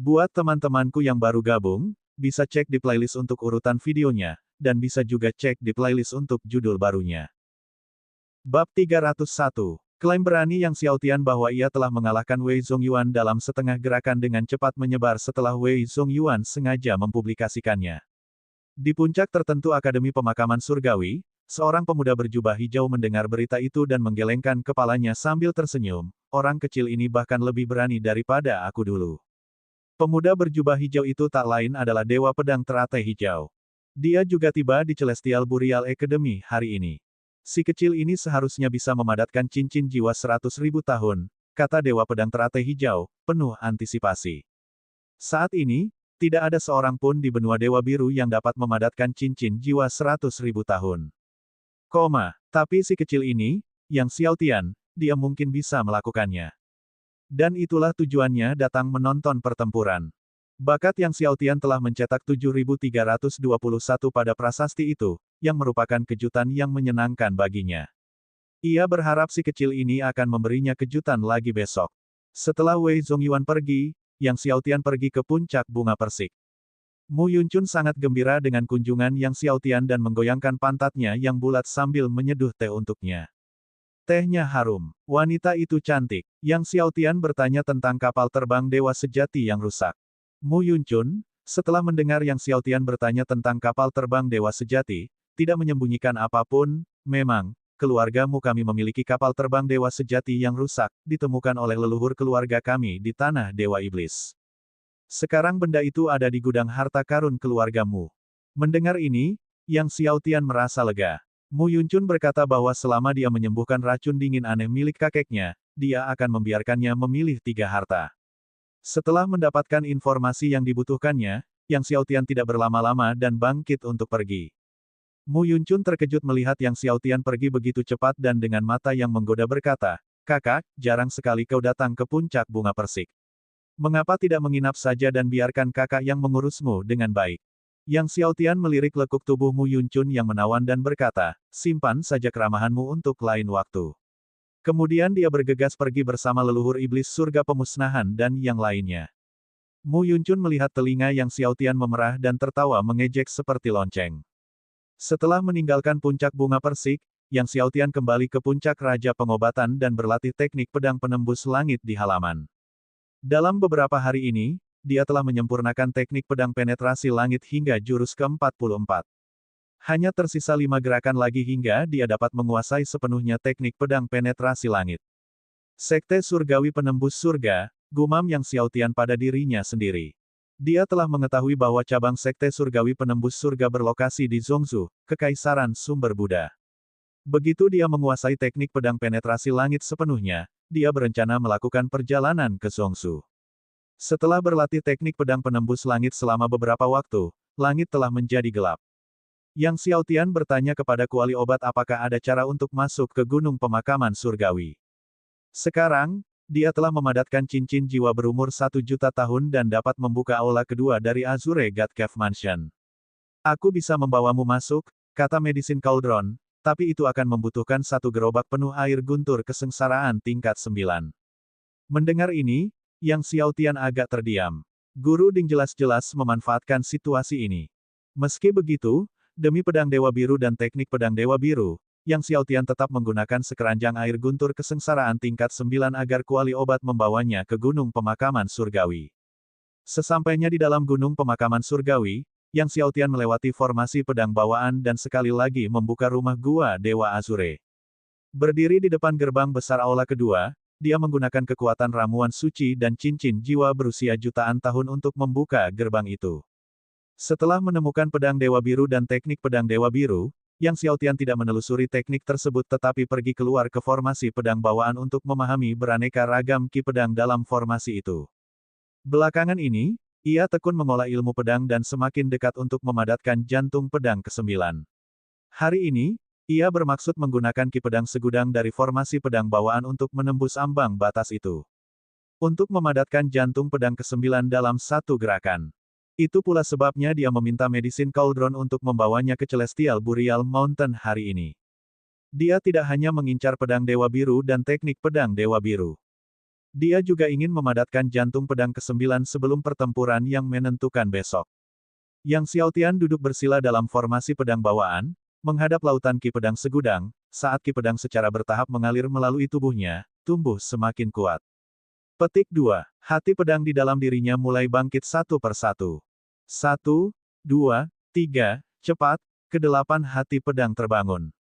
Buat teman-temanku yang baru gabung, bisa cek di playlist untuk urutan videonya, dan bisa juga cek di playlist untuk judul barunya. Bab 301. Klaim berani Yang Xiaotian bahwa ia telah mengalahkan Wei Zongyuan dalam setengah gerakan dengan cepat menyebar setelah Wei Zongyuan sengaja mempublikasikannya. Di puncak tertentu Akademi Pemakaman Surgawi, seorang pemuda berjubah hijau mendengar berita itu dan menggelengkan kepalanya sambil tersenyum. Orang kecil ini bahkan lebih berani daripada aku dulu. Pemuda berjubah hijau itu tak lain adalah Dewa Pedang Teratai Hijau. Dia juga tiba di Celestial Burial Academy hari ini. Si kecil ini seharusnya bisa memadatkan cincin jiwa 100.000 tahun, kata Dewa Pedang Teratai Hijau, penuh antisipasi. Saat ini, tidak ada seorang pun di benua Dewa Biru yang dapat memadatkan cincin jiwa 100.000 tahun. Tapi si kecil ini, Yang Xiaotian, dia mungkin bisa melakukannya. Dan itulah tujuannya datang menonton pertempuran. Bakat Yang Xiaotian telah mencetak 7.321 pada prasasti itu, yang merupakan kejutan yang menyenangkan baginya. Ia berharap si kecil ini akan memberinya kejutan lagi besok. Setelah Wei Zongyuan pergi, Yang Xiaotian pergi ke puncak bunga persik. Mu Yunchun sangat gembira dengan kunjungan Yang Xiaotian dan menggoyangkan pantatnya yang bulat sambil menyeduh teh untuknya. Tehnya harum. Wanita itu cantik. Yang Xiaotian bertanya tentang kapal terbang dewa sejati yang rusak. Mu Yunchun, setelah mendengar Yang Xiaotian bertanya tentang kapal terbang dewa sejati, tidak menyembunyikan apapun. Memang, keluargamu kami memiliki kapal terbang dewa sejati yang rusak, ditemukan oleh leluhur keluarga kami di tanah dewa iblis. Sekarang benda itu ada di gudang harta karun keluargamu. Mendengar ini, Yang Xiaotian merasa lega. Mu Yunchun berkata bahwa selama dia menyembuhkan racun dingin aneh milik kakeknya, dia akan membiarkannya memilih 3 harta. Setelah mendapatkan informasi yang dibutuhkannya, Yang Xiaotian tidak berlama-lama dan bangkit untuk pergi. Mu Yunchun terkejut melihat Yang Xiaotian pergi begitu cepat dan dengan mata yang menggoda berkata, "Kakak, jarang sekali kau datang ke puncak bunga persik. Mengapa tidak menginap saja dan biarkan kakak yang mengurusmu dengan baik?" Yang Xiaotian melirik lekuk tubuh Mu Yunchun yang menawan dan berkata, "Simpan saja keramahanmu untuk lain waktu." Kemudian dia bergegas pergi bersama leluhur iblis surga pemusnahan dan yang lainnya. Mu Yunchun melihat telinga Yang Xiaotian memerah dan tertawa mengejek seperti lonceng. Setelah meninggalkan puncak bunga persik, Yang Xiaotian kembali ke puncak Raja Pengobatan dan berlatih teknik pedang penembus langit di halaman. Dalam beberapa hari ini, dia telah menyempurnakan teknik pedang penetrasi langit hingga jurus ke-44. Hanya tersisa 5 gerakan lagi hingga dia dapat menguasai sepenuhnya teknik pedang penetrasi langit. Sekte Surgawi Penembus Surga, gumam Yang Xiaotian pada dirinya sendiri. Dia telah mengetahui bahwa cabang Sekte Surgawi Penembus Surga berlokasi di Zhongzhou, Kekaisaran Sumber Buddha. Begitu dia menguasai teknik pedang penetrasi langit sepenuhnya, dia berencana melakukan perjalanan ke Zhongzhou. Setelah berlatih teknik pedang penembus langit selama beberapa waktu, langit telah menjadi gelap. Yang Xiaotian bertanya kepada kuali obat apakah ada cara untuk masuk ke gunung pemakaman surgawi. Sekarang, dia telah memadatkan cincin jiwa berumur 1 juta tahun dan dapat membuka aula kedua dari Azure God Cave Mansion. "Aku bisa membawamu masuk," kata Medicine Cauldron, "tapi itu akan membutuhkan 1 gerobak penuh air guntur kesengsaraan tingkat 9. Mendengar ini, Yang Xiaotian agak terdiam. Guru Ding jelas-jelas memanfaatkan situasi ini. Meski begitu, demi pedang Dewa Biru dan teknik pedang Dewa Biru, Yang Xiaotian tetap menggunakan sekeranjang air guntur kesengsaraan tingkat 9 agar kuali obat membawanya ke gunung pemakaman surgawi. Sesampainya di dalam gunung pemakaman surgawi, Yang Xiaotian melewati formasi pedang bawaan dan sekali lagi membuka rumah gua Dewa Azure. Berdiri di depan gerbang besar aula kedua, dia menggunakan kekuatan ramuan suci dan cincin jiwa berusia jutaan tahun untuk membuka gerbang itu. Setelah menemukan pedang Dewa Biru dan teknik pedang Dewa Biru, Yang Xiaotian tidak menelusuri teknik tersebut tetapi pergi keluar ke formasi pedang bawaan untuk memahami beraneka ragam ki pedang dalam formasi itu. Belakangan ini, ia tekun mengolah ilmu pedang dan semakin dekat untuk memadatkan jantung pedang ke-9. Hari ini, ia bermaksud menggunakan ki pedang segudang dari formasi pedang bawaan untuk menembus ambang batas itu. Untuk memadatkan jantung pedang ke-9 dalam 1 gerakan. Itu pula sebabnya dia meminta Medicine Cauldron untuk membawanya ke Celestial Burial Mountain hari ini. Dia tidak hanya mengincar pedang Dewa Biru dan teknik pedang Dewa Biru. Dia juga ingin memadatkan jantung pedang ke-9 sebelum pertempuran yang menentukan besok. Yang Xiaotian duduk bersila dalam formasi pedang bawaan, menghadap lautan ki pedang segudang, saat ki pedang secara bertahap mengalir melalui tubuhnya, tumbuh semakin kuat. Petik 2. Hati pedang di dalam dirinya mulai bangkit satu persatu. 1, 2, 3, cepat, ke-8 hati pedang terbangun.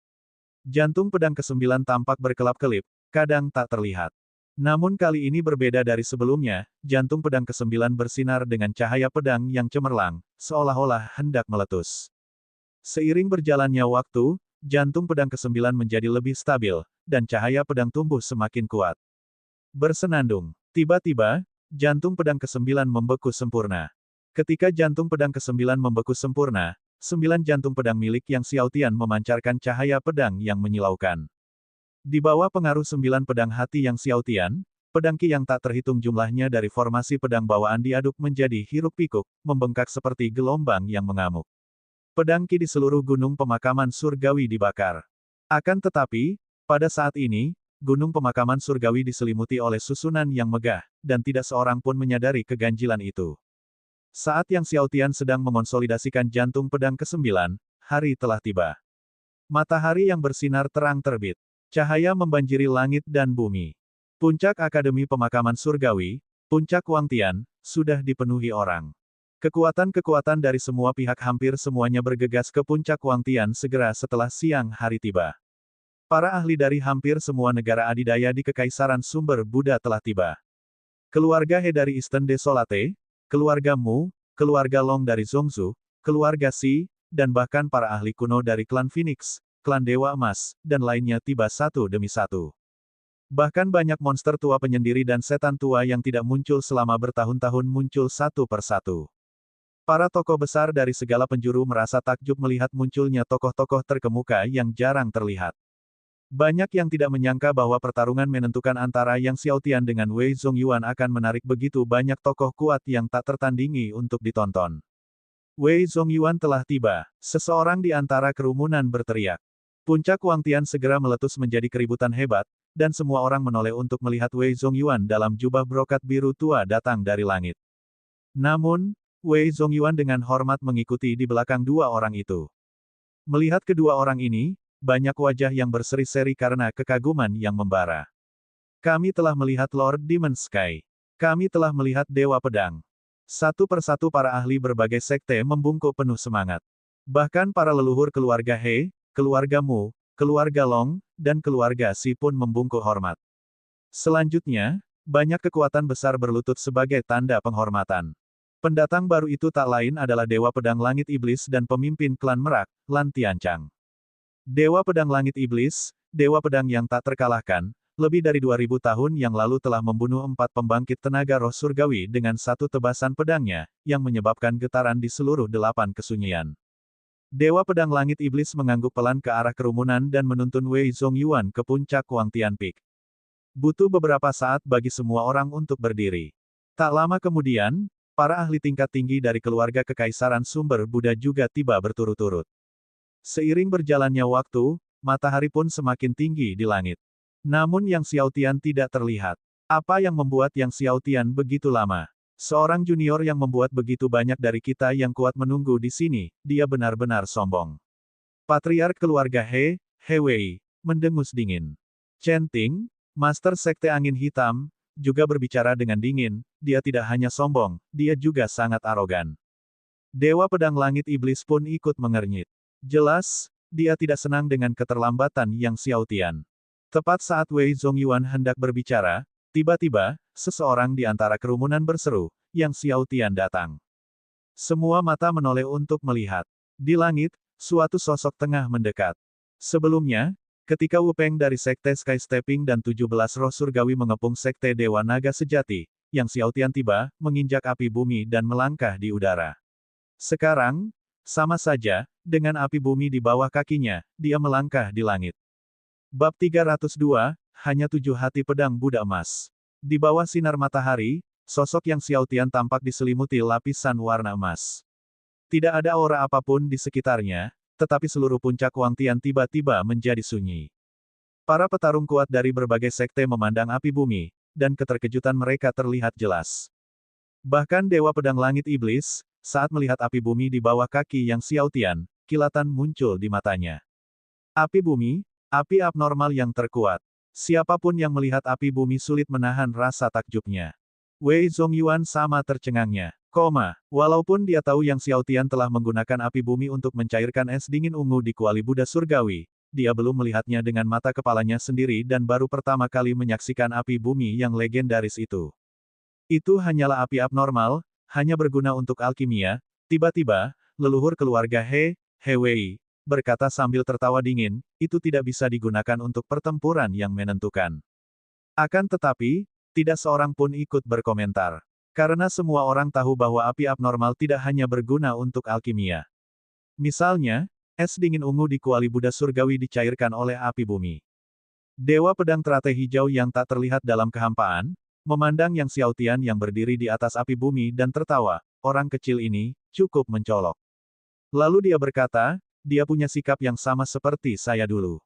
Jantung pedang ke-9 tampak berkelap-kelip, kadang tak terlihat. Namun kali ini berbeda dari sebelumnya, jantung pedang ke-9 bersinar dengan cahaya pedang yang cemerlang, seolah-olah hendak meletus. Seiring berjalannya waktu, jantung pedang ke-9 menjadi lebih stabil, dan cahaya pedang tumbuh semakin kuat. Bersenandung. Tiba-tiba, jantung pedang ke-9 membeku sempurna. Ketika jantung pedang ke-9 membeku sempurna, 9 jantung pedang milik Yang Xiaotian memancarkan cahaya pedang yang menyilaukan. Di bawah pengaruh 9 pedang hati Yang Xiaotian, pedang ki yang tak terhitung jumlahnya dari formasi pedang bawaan diaduk menjadi hiruk-pikuk, membengkak seperti gelombang yang mengamuk. Pedang ki di seluruh gunung pemakaman surgawi dibakar. Akan tetapi, pada saat ini, gunung pemakaman surgawi diselimuti oleh susunan yang megah, dan tidak seorang pun menyadari keganjilan itu. Saat Yang Xiaotian sedang mengonsolidasikan jantung pedang ke-9, hari telah tiba. Matahari yang bersinar terang terbit. Cahaya membanjiri langit dan bumi. Puncak Akademi Pemakaman Surgawi, Puncak Wangtian, sudah dipenuhi orang. Kekuatan-kekuatan dari semua pihak hampir semuanya bergegas ke Puncak Wangtian segera setelah siang hari tiba. Para ahli dari hampir semua negara adidaya di Kekaisaran Sumber Buddha telah tiba. Keluarga He dari Eastern Desolate, keluarga Mu, keluarga Long dari Zhongzhou, keluarga Xi, dan bahkan para ahli kuno dari klan Phoenix, klan Dewa Emas, dan lainnya tiba satu demi satu. Bahkan banyak monster tua penyendiri dan setan tua yang tidak muncul selama bertahun-tahun muncul satu persatu. Para tokoh besar dari segala penjuru merasa takjub melihat munculnya tokoh-tokoh terkemuka yang jarang terlihat. Banyak yang tidak menyangka bahwa pertarungan menentukan antara Yang Xiaotian dengan Wei Zongyuan akan menarik begitu banyak tokoh kuat yang tak tertandingi untuk ditonton. Wei Zongyuan telah tiba. Seseorang di antara kerumunan berteriak. Puncak Wangtian segera meletus menjadi keributan hebat, dan semua orang menoleh untuk melihat Wei Zongyuan dalam jubah brokat biru tua datang dari langit. Namun, Wei Zongyuan dengan hormat mengikuti di belakang dua orang itu. Melihat kedua orang ini, banyak wajah yang berseri-seri karena kekaguman yang membara. Kami telah melihat Lord Demon Sky. Kami telah melihat Dewa Pedang. Satu persatu para ahli berbagai sekte membungkuk penuh semangat. Bahkan para leluhur keluarga He, keluarga Mu, keluarga Long, dan keluarga Xi pun membungkuk hormat. Selanjutnya, banyak kekuatan besar berlutut sebagai tanda penghormatan. Pendatang baru itu tak lain adalah Dewa Pedang Langit Iblis dan pemimpin klan Merak, Lan Tianchang. Dewa Pedang Langit Iblis, Dewa Pedang yang tak terkalahkan, lebih dari 2000 tahun yang lalu telah membunuh 4 pembangkit tenaga roh surgawi dengan satu tebasan pedangnya, yang menyebabkan getaran di seluruh 8 kesunyian. Dewa Pedang Langit Iblis mengangguk pelan ke arah kerumunan dan menuntun Wei Zongyuan ke puncak Wangtian Peak. Butuh beberapa saat bagi semua orang untuk berdiri. Tak lama kemudian, para ahli tingkat tinggi dari keluarga Kekaisaran Sumber Buddha juga tiba berturut-turut. Seiring berjalannya waktu, matahari pun semakin tinggi di langit. Namun Yang Xiaotian tidak terlihat. Apa yang membuat Yang Xiaotian begitu lama? Seorang junior yang membuat begitu banyak dari kita yang kuat menunggu di sini, dia benar-benar sombong. Patriark keluarga He, He Wei, mendengus dingin. Chen Ting, Master Sekte Angin Hitam, juga berbicara dengan dingin, dia tidak hanya sombong, dia juga sangat arogan. Dewa Pedang Langit Iblis pun ikut mengernyit. Jelas, dia tidak senang dengan keterlambatan Yang Xiaotian. Tepat saat Wei Zongyuan hendak berbicara, tiba-tiba, seseorang di antara kerumunan berseru, Yang Xiaotian datang. Semua mata menoleh untuk melihat. Di langit, suatu sosok tengah mendekat. Sebelumnya, ketika Wu Peng dari Sekte Sky Stepping dan 17 roh surgawi mengepung Sekte Dewa Naga Sejati, Yang Xiaotian tiba, menginjak api bumi dan melangkah di udara. Sekarang, sama saja, dengan api bumi di bawah kakinya, dia melangkah di langit. Bab 302, hanya 7 hati pedang Buddha emas. Di bawah sinar matahari, sosok Yang Xiaotian tampak diselimuti lapisan warna emas. Tidak ada aura apapun di sekitarnya, tetapi seluruh puncak Wangtian tiba-tiba menjadi sunyi. Para petarung kuat dari berbagai sekte memandang api bumi, dan keterkejutan mereka terlihat jelas. Bahkan Dewa Pedang Langit Iblis, saat melihat api bumi di bawah kaki Yang Xiaotian, kilatan muncul di matanya. Api bumi, api abnormal yang terkuat. Siapapun yang melihat api bumi sulit menahan rasa takjubnya. Wei Zongyuan sama tercengangnya. Walaupun dia tahu Yang Xiaotian telah menggunakan api bumi untuk mencairkan es dingin ungu di kuali Buddha Surgawi, dia belum melihatnya dengan mata kepalanya sendiri dan baru pertama kali menyaksikan api bumi yang legendaris itu. Itu hanyalah api abnormal, hanya berguna untuk alkimia. Tiba-tiba, leluhur keluarga He Wei, berkata sambil tertawa dingin, itu tidak bisa digunakan untuk pertempuran yang menentukan. Akan tetapi, tidak seorang pun ikut berkomentar. Karena semua orang tahu bahwa api abnormal tidak hanya berguna untuk alkimia. Misalnya, es dingin ungu di kuali Buddha Surgawi dicairkan oleh api bumi. Dewa Pedang Teratai Hijau yang tak terlihat dalam kehampaan, memandang Yang Xiaotian yang berdiri di atas api bumi dan tertawa, orang kecil ini, cukup mencolok. Lalu dia berkata, dia punya sikap yang sama seperti saya dulu.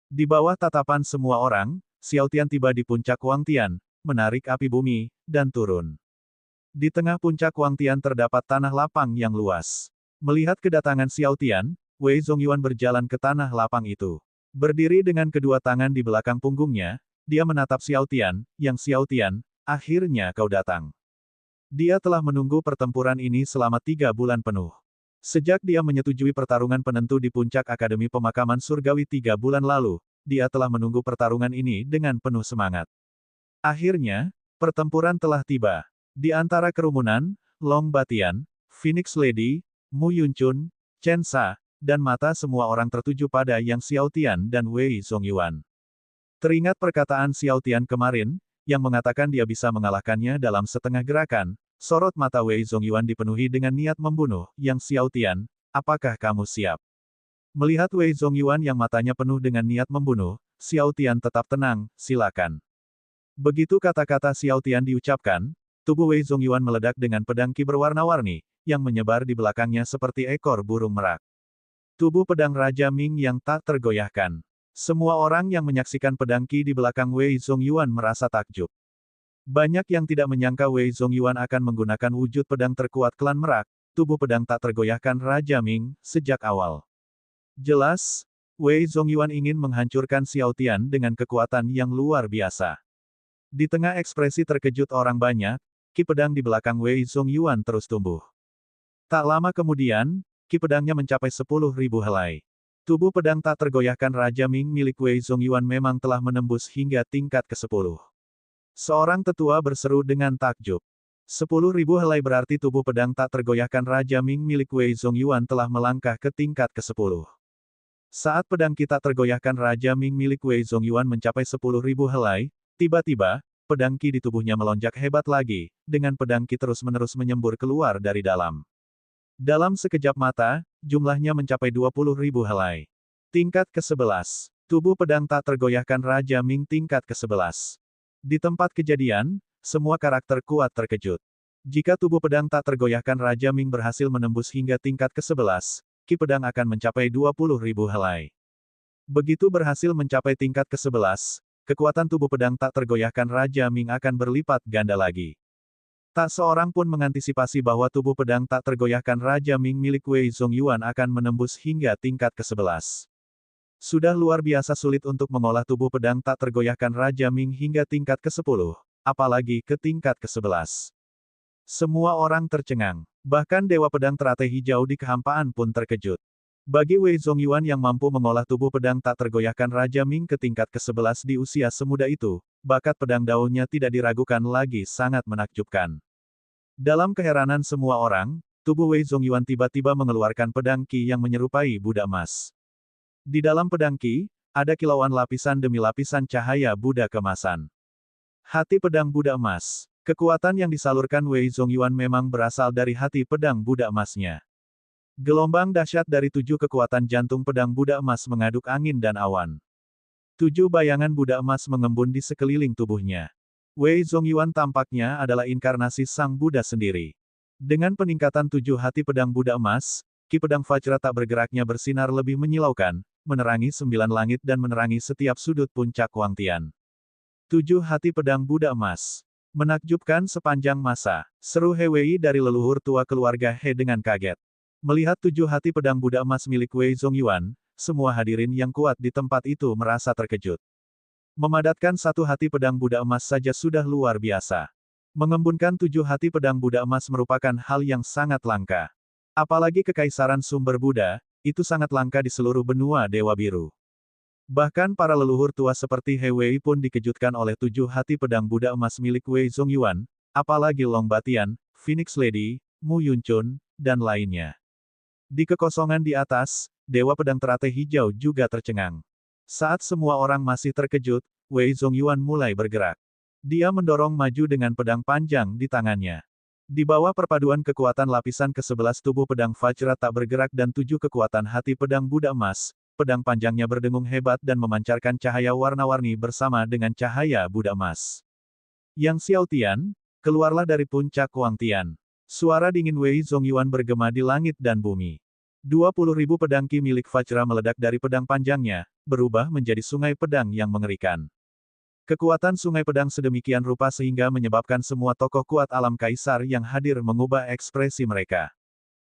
Di bawah tatapan semua orang, Xiaotian tiba di puncak Wangtian, menarik api bumi, dan turun. Di tengah puncak Wangtian terdapat tanah lapang yang luas. Melihat kedatangan Xiaotian, Wei Zongyuan berjalan ke tanah lapang itu. Berdiri dengan kedua tangan di belakang punggungnya, dia menatap Xiaotian, Yang Xiaotian, akhirnya kau datang. Dia telah menunggu pertempuran ini selama 3 bulan penuh. Sejak dia menyetujui pertarungan penentu di puncak Akademi Pemakaman Surgawi 3 bulan lalu, dia telah menunggu pertarungan ini dengan penuh semangat. Akhirnya, pertempuran telah tiba. Di antara kerumunan, Long Batian, Phoenix Lady, Mu Yunchun, Chen Sa, dan mata semua orang tertuju pada Yang Xiaotian dan Wei Zongyuan. Teringat perkataan Xiaotian kemarin, yang mengatakan dia bisa mengalahkannya dalam setengah gerakan, sorot mata Wei Zongyuan dipenuhi dengan niat membunuh. Yang Xiaotian, apakah kamu siap? Melihat Wei Zongyuan yang matanya penuh dengan niat membunuh, Xiaotian tetap tenang, silakan. Begitu kata-kata Xiaotian diucapkan, tubuh Wei Zongyuan meledak dengan pedang ki berwarna-warni, yang menyebar di belakangnya seperti ekor burung merak. Tubuh pedang Raja Ming yang tak tergoyahkan. Semua orang yang menyaksikan pedang ki di belakang Wei Zongyuan merasa takjub. Banyak yang tidak menyangka Wei Zongyuan akan menggunakan wujud pedang terkuat klan merak, tubuh pedang tak tergoyahkan Raja Ming, sejak awal. Jelas, Wei Zongyuan ingin menghancurkan Xiaotian dengan kekuatan yang luar biasa. Di tengah ekspresi terkejut orang banyak, ki pedang di belakang Wei Zongyuan terus tumbuh. Tak lama kemudian, ki pedangnya mencapai 10.000 helai. Tubuh pedang tak tergoyahkan Raja Ming milik Wei Zongyuan memang telah menembus hingga tingkat ke-10. Seorang tetua berseru dengan takjub. 10.000 helai berarti tubuh pedang tak tergoyahkan Raja Ming milik Wei Zongyuan telah melangkah ke tingkat ke-10. Saat pedang ki tak tergoyahkan Raja Ming milik Wei Zongyuan mencapai 10.000 helai, tiba-tiba, pedang ki di tubuhnya melonjak hebat lagi, dengan pedang ki terus-menerus menyembur keluar dari dalam. Dalam sekejap mata, jumlahnya mencapai 20.000 helai. Tingkat ke-11. Tubuh pedang tak tergoyahkan Raja Ming tingkat ke-11. Di tempat kejadian, semua karakter kuat terkejut. Jika tubuh pedang tak tergoyahkan Raja Ming berhasil menembus hingga tingkat ke-11, ki pedang akan mencapai 20.000 helai. Begitu berhasil mencapai tingkat ke-11, kekuatan tubuh pedang tak tergoyahkan Raja Ming akan berlipat ganda lagi. Tak seorang pun mengantisipasi bahwa tubuh pedang tak tergoyahkan Raja Ming milik Wei Zongyuan akan menembus hingga tingkat ke-11. Sudah luar biasa sulit untuk mengolah tubuh pedang tak tergoyahkan Raja Ming hingga tingkat ke-10, apalagi ke tingkat ke-11. Semua orang tercengang. Bahkan Dewa Pedang Teratai Hijau di kehampaan pun terkejut. Bagi Wei Zongyuan yang mampu mengolah tubuh pedang tak tergoyahkan Raja Ming ke tingkat ke-11 di usia semuda itu, bakat pedang daunnya tidak diragukan lagi sangat menakjubkan. Dalam keheranan semua orang, tubuh Wei Zongyuan tiba-tiba mengeluarkan pedang ki yang menyerupai Buddha emas. Di dalam pedang ki, ada kilauan lapisan demi lapisan cahaya Buddha kemasan. Hati pedang Buddha emas. Kekuatan yang disalurkan Wei Zongyuan memang berasal dari hati pedang Buddha emasnya. Gelombang dahsyat dari 7 kekuatan jantung pedang Buddha emas mengaduk angin dan awan. 7 bayangan Buddha emas mengembun di sekeliling tubuhnya. Wei Zongyuan tampaknya adalah inkarnasi Sang Buddha sendiri. Dengan peningkatan 7 hati pedang Buddha emas, ki pedang Vajra tak bergeraknya bersinar lebih menyilaukan, menerangi 9 langit dan menerangi setiap sudut puncak Wangtian. 7 hati pedang Buddha emas. Menakjubkan sepanjang masa, seru He Wei dari leluhur tua keluarga He dengan kaget. Melihat 7 hati pedang Buddha emas milik Wei Zongyuan, semua hadirin yang kuat di tempat itu merasa terkejut. Memadatkan 1 hati pedang Buddha emas saja sudah luar biasa. Mengembunkan 7 hati pedang Buddha emas merupakan hal yang sangat langka. Apalagi kekaisaran sumber Buddha, itu sangat langka di seluruh benua Dewa Biru. Bahkan para leluhur tua seperti He Wei pun dikejutkan oleh 7 hati pedang Buddha emas milik Wei Zongyuan, apalagi Long Batian, Phoenix Lady, Mu Yunchun, dan lainnya. Di kekosongan di atas, Dewa Pedang Teratai Hijau juga tercengang. Saat semua orang masih terkejut, Wei Zongyuan mulai bergerak. Dia mendorong maju dengan pedang panjang di tangannya. Di bawah perpaduan kekuatan lapisan ke-11 tubuh pedang Vajra tak bergerak dan 7 kekuatan hati pedang Buddha emas, pedang panjangnya berdengung hebat dan memancarkan cahaya warna-warni bersama dengan cahaya Buddha emas. Yang Xiao Tian, keluarlah dari puncak Wang Tian. Suara dingin Wei Zongyuan bergema di langit dan bumi. 20.000 pedang Qi milik Vajra meledak dari pedang panjangnya, berubah menjadi sungai pedang yang mengerikan. Kekuatan sungai pedang sedemikian rupa sehingga menyebabkan semua tokoh kuat alam kaisar yang hadir mengubah ekspresi mereka.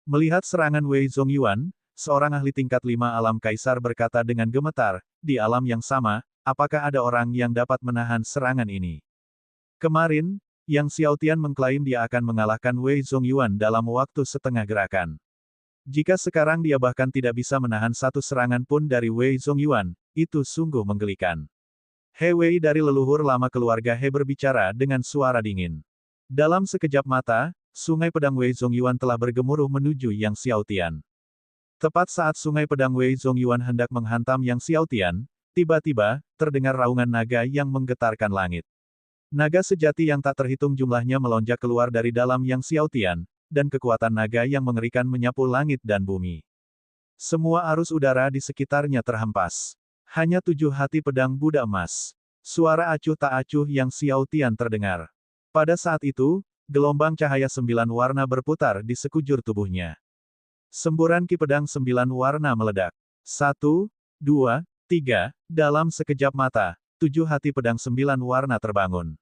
Melihat serangan Wei Zongyuan, seorang ahli tingkat 5 alam kaisar berkata dengan gemetar, di alam yang sama, apakah ada orang yang dapat menahan serangan ini? Kemarin, Yang Xiaotian mengklaim dia akan mengalahkan Wei Zongyuan dalam waktu setengah gerakan. Jika sekarang dia bahkan tidak bisa menahan satu serangan pun dari Wei Zongyuan, itu sungguh menggelikan. He Wei dari leluhur lama keluarga He berbicara dengan suara dingin. Dalam sekejap mata, sungai pedang Wei Zongyuan telah bergemuruh menuju Yang Xiaotian. Tepat saat sungai pedang Wei Zongyuan hendak menghantam Yang Xiaotian, tiba-tiba, terdengar raungan naga yang menggetarkan langit. Naga sejati yang tak terhitung jumlahnya melonjak keluar dari dalam Yang Xiaotian, dan kekuatan naga yang mengerikan menyapu langit dan bumi. Semua arus udara di sekitarnya terhempas. Hanya 7 hati pedang Buddha emas. Suara acuh tak acuh Yang Xiaotian terdengar. Pada saat itu, gelombang cahaya 9 warna berputar di sekujur tubuhnya. Semburan Qi pedang 9 warna meledak. 1, 2, 3, dalam sekejap mata, 7 hati pedang 9 warna terbangun.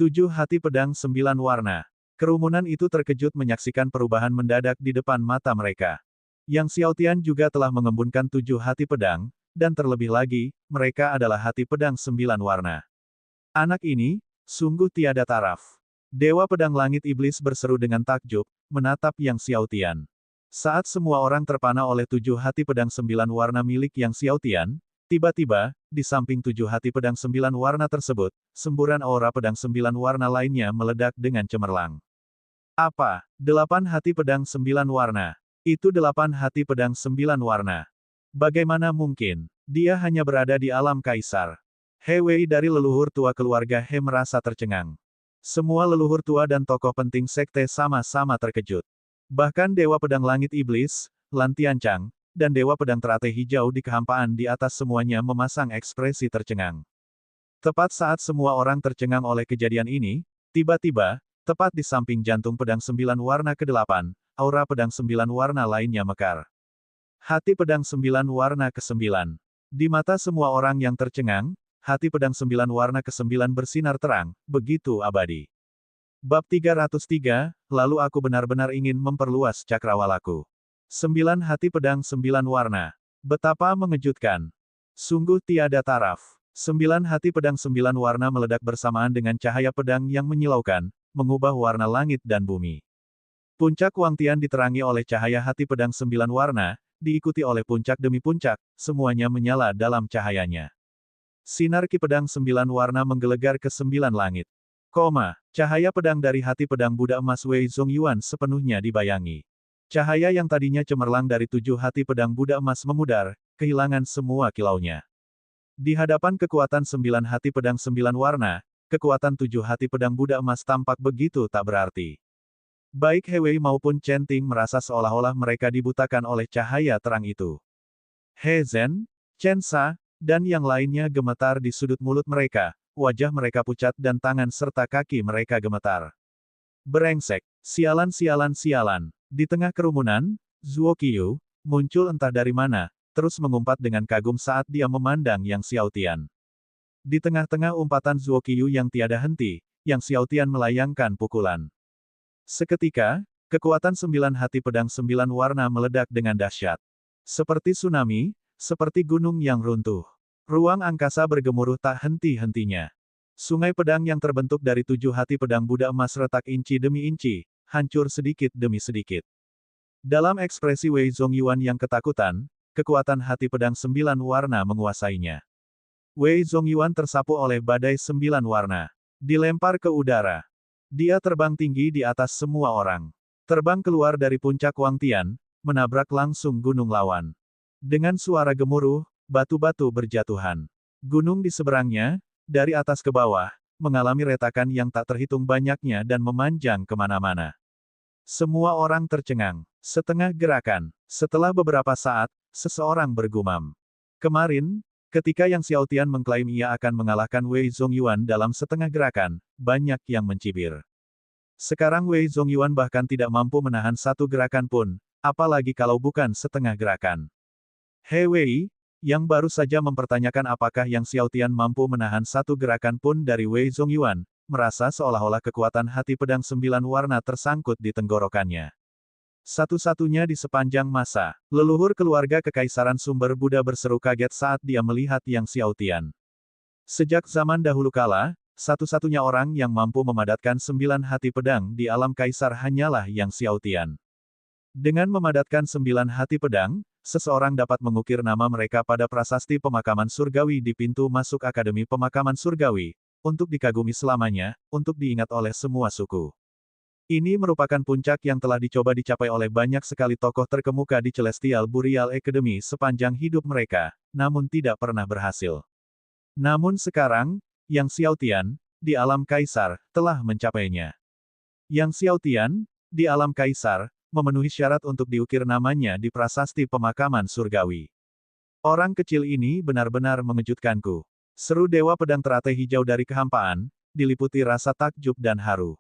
7 hati pedang 9 warna. Kerumunan itu terkejut menyaksikan perubahan mendadak di depan mata mereka. Yang Xiaotian juga telah mengembunkan 7 hati pedang, dan terlebih lagi, mereka adalah hati pedang 9 warna. Anak ini, sungguh tiada taraf. Dewa Pedang Langit Iblis berseru dengan takjub, menatap Yang Xiaotian. Saat semua orang terpana oleh 7 hati pedang 9 warna milik Yang Xiaotian, tiba-tiba, di samping 7 hati pedang 9 warna tersebut, semburan aura pedang 9 warna lainnya meledak dengan cemerlang. Apa? 8 hati pedang 9 warna. Itu 8 hati pedang 9 warna. Bagaimana mungkin? Dia hanya berada di alam kaisar. He Wei dari leluhur tua keluarga He merasa tercengang. Semua leluhur tua dan tokoh penting sekte sama-sama terkejut. Bahkan Dewa Pedang Langit Iblis, Lan Tianchang, dan Dewa Pedang Teratai Hijau di kehampaan di atas semuanya memasang ekspresi tercengang. Tepat saat semua orang tercengang oleh kejadian ini, tiba-tiba, tepat di samping jantung pedang 9 warna ke-8, aura pedang 9 warna lainnya mekar. Hati pedang 9 warna ke-9. Di mata semua orang yang tercengang, hati pedang 9 warna ke-9 bersinar terang, begitu abadi. Bab 303, lalu aku benar-benar ingin memperluas cakrawalaku. 9 hati pedang 9 warna. Betapa mengejutkan. Sungguh tiada taraf. 9 hati pedang 9 warna meledak bersamaan dengan cahaya pedang yang menyilaukan, mengubah warna langit dan bumi. Puncak Wang Tian diterangi oleh cahaya hati pedang 9 warna, diikuti oleh puncak demi puncak, semuanya menyala dalam cahayanya. Sinar Qi pedang 9 warna menggelegar ke 9 langit. Cahaya pedang dari hati pedang Buddha emas Wei Zongyuan sepenuhnya dibayangi. Cahaya yang tadinya cemerlang dari 7 hati pedang Buddha emas memudar, kehilangan semua kilaunya. Di hadapan kekuatan 9 hati pedang 9 warna, kekuatan 7 hati pedang Buddha emas tampak begitu tak berarti. Baik He Wei maupun Chen Ting merasa seolah-olah mereka dibutakan oleh cahaya terang itu. He Zhen, Chen Sa, dan yang lainnya gemetar di sudut mulut mereka, wajah mereka pucat dan tangan serta kaki mereka gemetar. Brengsek, sialan sialan sialan. Di tengah kerumunan, Zuo Qiu, muncul entah dari mana, terus mengumpat dengan kagum saat dia memandang Yang Xiaotian. Di tengah-tengah umpatan Zuokyu yang tiada henti, Yang Xiaotian melayangkan pukulan. Seketika, kekuatan 9 hati pedang 9 warna meledak dengan dahsyat. Seperti tsunami, seperti gunung yang runtuh. Ruang angkasa bergemuruh tak henti-hentinya. Sungai pedang yang terbentuk dari 7 hati pedang Buddha emas retak inci demi inci, hancur sedikit demi sedikit. Dalam ekspresi Wei Zongyuan yang ketakutan, kekuatan hati pedang 9 warna menguasainya. Wei Zongyuan tersapu oleh badai 9 warna. Dilempar ke udara. Dia terbang tinggi di atas semua orang. Terbang keluar dari puncak Wangtian, menabrak langsung gunung lawan. Dengan suara gemuruh, batu-batu berjatuhan. Gunung di seberangnya, dari atas ke bawah, mengalami retakan yang tak terhitung banyaknya dan memanjang kemana-mana. Semua orang tercengang. Setengah gerakan. Setelah beberapa saat, seseorang bergumam. Kemarin, ketika Yang Xiaotian mengklaim ia akan mengalahkan Wei Zongyuan dalam setengah gerakan, banyak yang mencibir. Sekarang Wei Zongyuan bahkan tidak mampu menahan satu gerakan pun, apalagi kalau bukan setengah gerakan. He Wei, yang baru saja mempertanyakan apakah Yang Xiaotian mampu menahan satu gerakan pun dari Wei Zongyuan, merasa seolah-olah kekuatan hati pedang 9 warna tersangkut di tenggorokannya. Satu-satunya di sepanjang masa, leluhur keluarga kekaisaran sumber Buddha berseru kaget saat dia melihat Yang Xiaotian. Sejak zaman dahulu kala, satu-satunya orang yang mampu memadatkan 9 hati pedang di alam kaisar hanyalah Yang Xiaotian. Dengan memadatkan 9 hati pedang, seseorang dapat mengukir nama mereka pada prasasti pemakaman surgawi di pintu masuk Akademi Pemakaman Surgawi, untuk dikagumi selamanya, untuk diingat oleh semua suku. Ini merupakan puncak yang telah dicoba dicapai oleh banyak sekali tokoh terkemuka di Celestial Burial Academy sepanjang hidup mereka, namun tidak pernah berhasil. Namun sekarang, Yang Xiaotian, di alam kaisar, telah mencapainya. Yang Xiaotian, di alam kaisar, memenuhi syarat untuk diukir namanya di prasasti pemakaman surgawi. Orang kecil ini benar-benar mengejutkanku. Seru Dewa Pedang teratai hijau dari kehampaan, diliputi rasa takjub dan haru.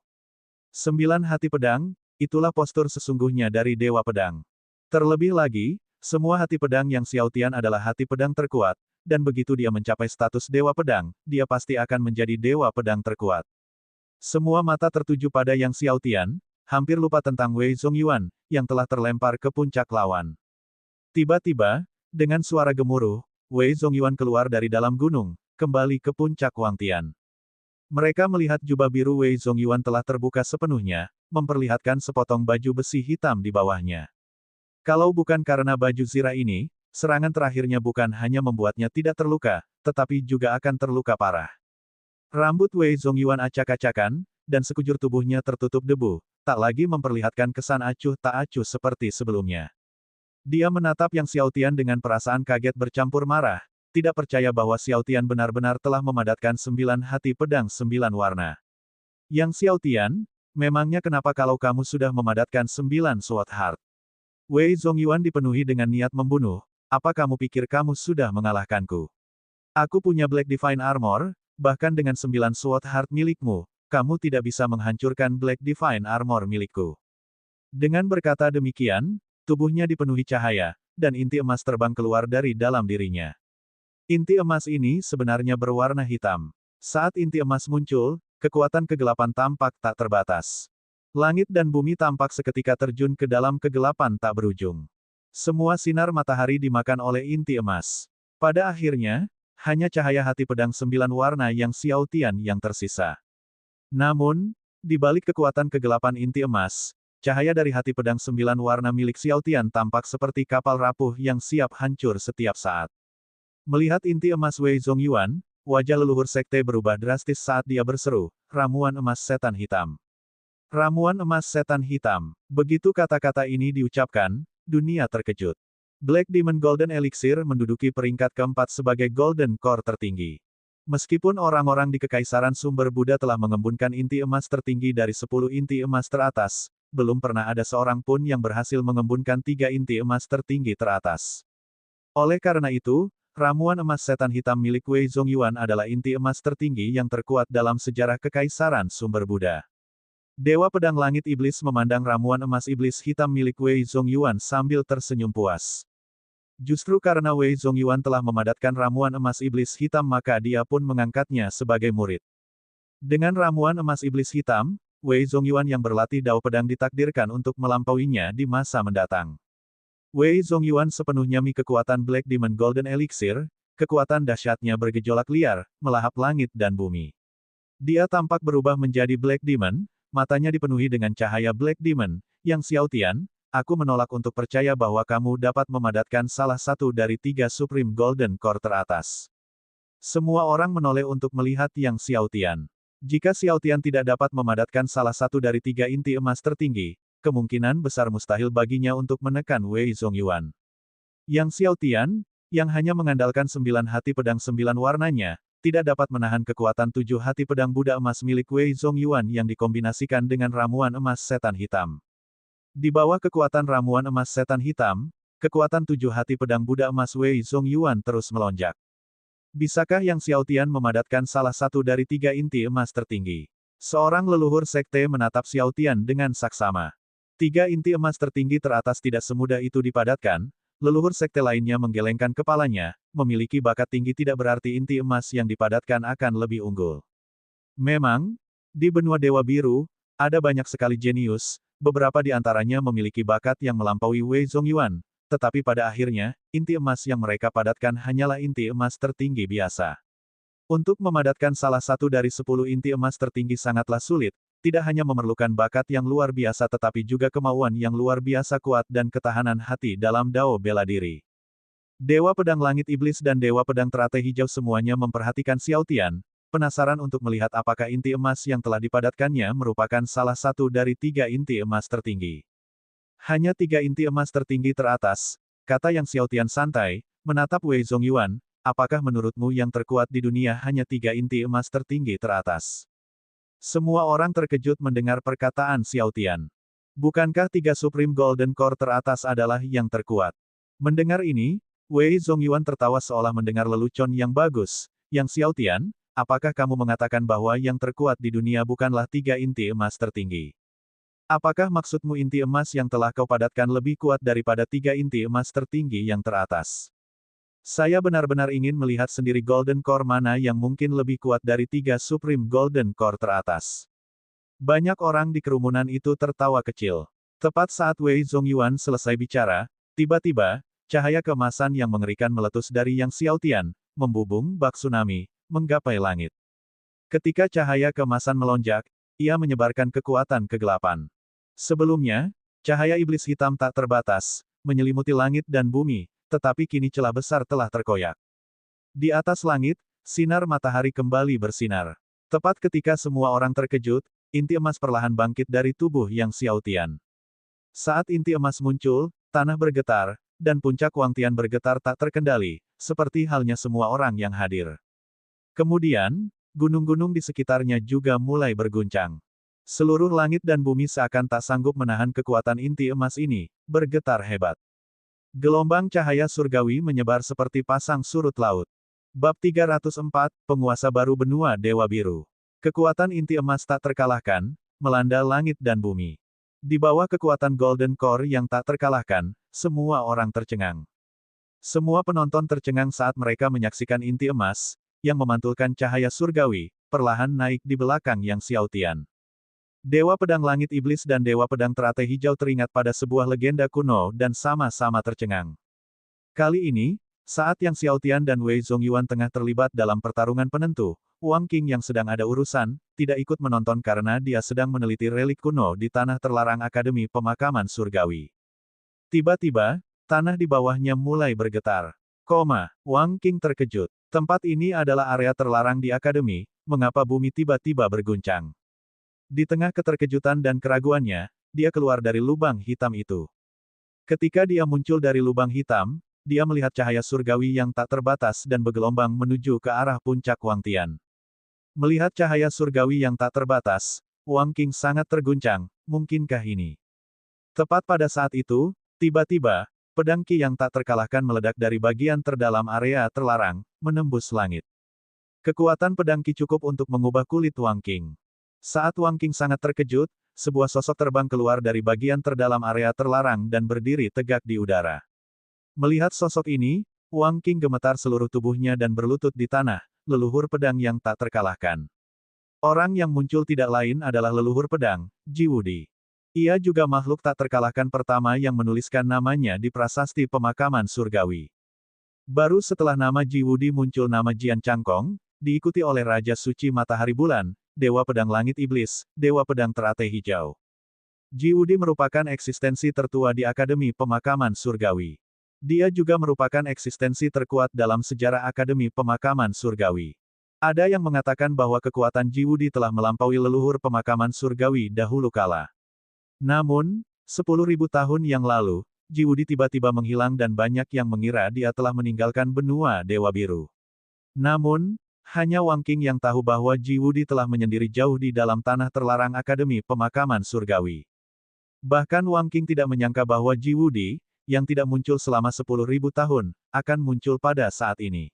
9 hati pedang, itulah postur sesungguhnya dari Dewa Pedang. Terlebih lagi, semua hati pedang Yang Xiaotian adalah hati pedang terkuat, dan begitu dia mencapai status Dewa Pedang, dia pasti akan menjadi Dewa Pedang terkuat. Semua mata tertuju pada Yang Xiaotian, hampir lupa tentang Wei Zongyuan, yang telah terlempar ke puncak lawan. Tiba-tiba, dengan suara gemuruh, Wei Zongyuan keluar dari dalam gunung, kembali ke puncak Wangtian. Mereka melihat jubah biru Wei Zongyuan telah terbuka sepenuhnya, memperlihatkan sepotong baju besi hitam di bawahnya. Kalau bukan karena baju zirah ini, serangan terakhirnya bukan hanya membuatnya tidak terluka, tetapi juga akan terluka parah. Rambut Wei Zongyuan acak-acakan, dan sekujur tubuhnya tertutup debu, tak lagi memperlihatkan kesan acuh tak acuh seperti sebelumnya. Dia menatap Yang Xiaotian dengan perasaan kaget bercampur marah, tidak percaya bahwa Xiaotian benar-benar telah memadatkan 9 hati pedang 9 warna. Yang Xiaotian, memangnya kenapa kalau kamu sudah memadatkan 9 Sword Heart? Wei Zongyuan dipenuhi dengan niat membunuh, apa kamu pikir kamu sudah mengalahkanku? Aku punya Black Divine Armor, bahkan dengan 9 Sword Heart milikmu, kamu tidak bisa menghancurkan Black Divine Armor milikku. Dengan berkata demikian, tubuhnya dipenuhi cahaya, dan inti emas terbang keluar dari dalam dirinya. Inti emas ini sebenarnya berwarna hitam. Saat inti emas muncul, kekuatan kegelapan tampak tak terbatas. Langit dan bumi tampak seketika terjun ke dalam kegelapan tak berujung. Semua sinar matahari dimakan oleh inti emas. Pada akhirnya, hanya cahaya hati pedang 9 warna Yang Xiaotian yang tersisa. Namun, di balik kekuatan kegelapan inti emas, cahaya dari hati pedang 9 warna milik Xiaotian tampak seperti kapal rapuh yang siap hancur setiap saat. Melihat inti emas Wei Zongyuan, wajah leluhur sekte berubah drastis saat dia berseru, ramuan emas setan hitam. Ramuan emas setan hitam. Begitu kata-kata ini diucapkan, dunia terkejut. Black Demon Golden Elixir menduduki peringkat keempat sebagai Golden Core tertinggi. Meskipun orang-orang di Kekaisaran Sumber Buddha telah mengembunkan inti emas tertinggi dari 10 inti emas teratas, belum pernah ada seorang pun yang berhasil mengembunkan 3 inti emas tertinggi teratas. Oleh karena itu, ramuan emas setan hitam milik Wei Zongyuan adalah inti emas tertinggi yang terkuat dalam sejarah Kekaisaran Sumber Buddha. Dewa Pedang Langit Iblis memandang ramuan emas iblis hitam milik Wei Zongyuan sambil tersenyum puas. Justru karena Wei Zongyuan telah memadatkan ramuan emas iblis hitam maka dia pun mengangkatnya sebagai murid. Dengan ramuan emas iblis hitam, Wei Zongyuan yang berlatih Dao Pedang ditakdirkan untuk melampauinya di masa mendatang. Wei Zongyuan sepenuhnya kekuatan Black Demon Golden Elixir, kekuatan dahsyatnya bergejolak liar, melahap langit dan bumi. Dia tampak berubah menjadi Black Demon, matanya dipenuhi dengan cahaya Black Demon, yang Xiao Tian, aku menolak untuk percaya bahwa kamu dapat memadatkan salah satu dari 3 Supreme Golden Core teratas. Semua orang menoleh untuk melihat yang Xiao Tian. Jika Xiao Tian tidak dapat memadatkan salah satu dari 3 inti emas tertinggi, kemungkinan besar mustahil baginya untuk menekan Wei Zongyuan. Yang Xiao Tian, yang hanya mengandalkan 9 hati pedang 9 warnanya, tidak dapat menahan kekuatan 7 hati pedang Buddha emas milik Wei Zongyuan yang dikombinasikan dengan ramuan emas setan hitam. Di bawah kekuatan ramuan emas setan hitam, kekuatan 7 hati pedang Buddha emas Wei Zongyuan terus melonjak. Bisakah Yang Xiao Tian memadatkan salah satu dari 3 inti emas tertinggi? Seorang leluhur sekte menatap Xiao Tian dengan saksama. 3 inti emas tertinggi teratas tidak semudah itu dipadatkan, leluhur sekte lainnya menggelengkan kepalanya, memiliki bakat tinggi tidak berarti inti emas yang dipadatkan akan lebih unggul. Memang, di benua Dewa Biru, ada banyak sekali jenius, beberapa di antaranya memiliki bakat yang melampaui Wei Zongyuan, tetapi pada akhirnya, inti emas yang mereka padatkan hanyalah inti emas tertinggi biasa. Untuk memadatkan salah satu dari 10 inti emas tertinggi sangatlah sulit, tidak hanya memerlukan bakat yang luar biasa tetapi juga kemauan yang luar biasa kuat dan ketahanan hati dalam dao bela diri. Dewa Pedang Langit Iblis dan Dewa Pedang Teratai Hijau semuanya memperhatikan Xiao Tian, penasaran untuk melihat apakah inti emas yang telah dipadatkannya merupakan salah satu dari 3 inti emas tertinggi. Hanya 3 inti emas tertinggi teratas, kata Yang Xiao Tian santai, menatap Wei Zongyuan, apakah menurutmu yang terkuat di dunia hanya 3 inti emas tertinggi teratas? Semua orang terkejut mendengar perkataan Xiao Tian. Bukankah 3 Supreme Golden Core teratas adalah yang terkuat? Mendengar ini, Wei Zongyuan tertawa seolah mendengar lelucon yang bagus. Yang Xiao Tian, apakah kamu mengatakan bahwa yang terkuat di dunia bukanlah 3 inti emas tertinggi? Apakah maksudmu inti emas yang telah kau padatkan lebih kuat daripada 3 inti emas tertinggi yang teratas? Saya benar-benar ingin melihat sendiri Golden Core mana yang mungkin lebih kuat dari 3 Supreme Golden Core teratas. Banyak orang di kerumunan itu tertawa kecil. Tepat saat Wei Zongyuan selesai bicara, tiba-tiba, cahaya keemasan yang mengerikan meletus dari Yang Xiao Tian, membubung bak tsunami, menggapai langit. Ketika cahaya keemasan melonjak, ia menyebarkan kekuatan kegelapan. Sebelumnya, cahaya iblis hitam tak terbatas, menyelimuti langit dan bumi, tetapi kini celah besar telah terkoyak. Di atas langit, sinar matahari kembali bersinar. Tepat ketika semua orang terkejut, inti emas perlahan bangkit dari tubuh Yang Xiao Tian. Saat inti emas muncul, tanah bergetar, dan puncak Wang Tian bergetar tak terkendali, seperti halnya semua orang yang hadir. Kemudian, gunung-gunung di sekitarnya juga mulai berguncang. Seluruh langit dan bumi seakan tak sanggup menahan kekuatan inti emas ini, bergetar hebat. Gelombang cahaya surgawi menyebar seperti pasang surut laut. Bab 304, Penguasa Baru Benua Dewa Biru. Kekuatan inti emas tak terkalahkan, melanda langit dan bumi. Di bawah kekuatan Golden Core yang tak terkalahkan, semua orang tercengang. Semua penonton tercengang saat mereka menyaksikan inti emas, yang memantulkan cahaya surgawi, perlahan naik di belakang Yang Xiao Tian. Dewa Pedang Langit Iblis dan Dewa Pedang Teratai Hijau teringat pada sebuah legenda kuno dan sama-sama tercengang. Kali ini, saat Yang Xiao Tian dan Wei Zongyuan tengah terlibat dalam pertarungan penentu, Wang Qing yang sedang ada urusan, tidak ikut menonton karena dia sedang meneliti relik kuno di tanah terlarang Akademi Pemakaman Surgawi. Tiba-tiba, tanah di bawahnya mulai bergetar. Wang Qing terkejut. Tempat ini adalah area terlarang di Akademi, mengapa bumi tiba-tiba berguncang? Di tengah keterkejutan dan keraguannya, dia keluar dari lubang hitam itu. Ketika dia muncul dari lubang hitam, dia melihat cahaya surgawi yang tak terbatas dan bergelombang menuju ke arah puncak Wang Tian. Melihat cahaya surgawi yang tak terbatas, Wang Qing sangat terguncang, mungkinkah ini? Tepat pada saat itu, tiba-tiba, pedang Qi yang tak terkalahkan meledak dari bagian terdalam area terlarang, menembus langit. Kekuatan pedang Qi cukup untuk mengubah kulit Wang Qing. Saat Wang Qing sangat terkejut, sebuah sosok terbang keluar dari bagian terdalam area terlarang dan berdiri tegak di udara. Melihat sosok ini, Wang Qing gemetar seluruh tubuhnya dan berlutut di tanah, leluhur pedang yang tak terkalahkan. Orang yang muncul tidak lain adalah leluhur pedang, Ji Wudi. Ia juga makhluk tak terkalahkan pertama yang menuliskan namanya di prasasti pemakaman surgawi. Baru setelah nama Ji Wudi muncul nama Jian Changkong, diikuti oleh Raja Suci Matahari Bulan, Dewa Pedang Langit Iblis, Dewa Pedang Teratai Hijau. Ji Wudi merupakan eksistensi tertua di Akademi Pemakaman Surgawi. Dia juga merupakan eksistensi terkuat dalam sejarah Akademi Pemakaman Surgawi. Ada yang mengatakan bahwa kekuatan Ji Wudi telah melampaui leluhur pemakaman surgawi dahulu kala. Namun, 10.000 tahun yang lalu, Ji Wudi tiba-tiba menghilang dan banyak yang mengira dia telah meninggalkan benua Dewa Biru. Namun, hanya Wang Qing yang tahu bahwa Ji Wudi telah menyendiri jauh di dalam tanah terlarang Akademi Pemakaman Surgawi. Bahkan Wang Qing tidak menyangka bahwa Ji Wudi, yang tidak muncul selama 10.000 tahun, akan muncul pada saat ini.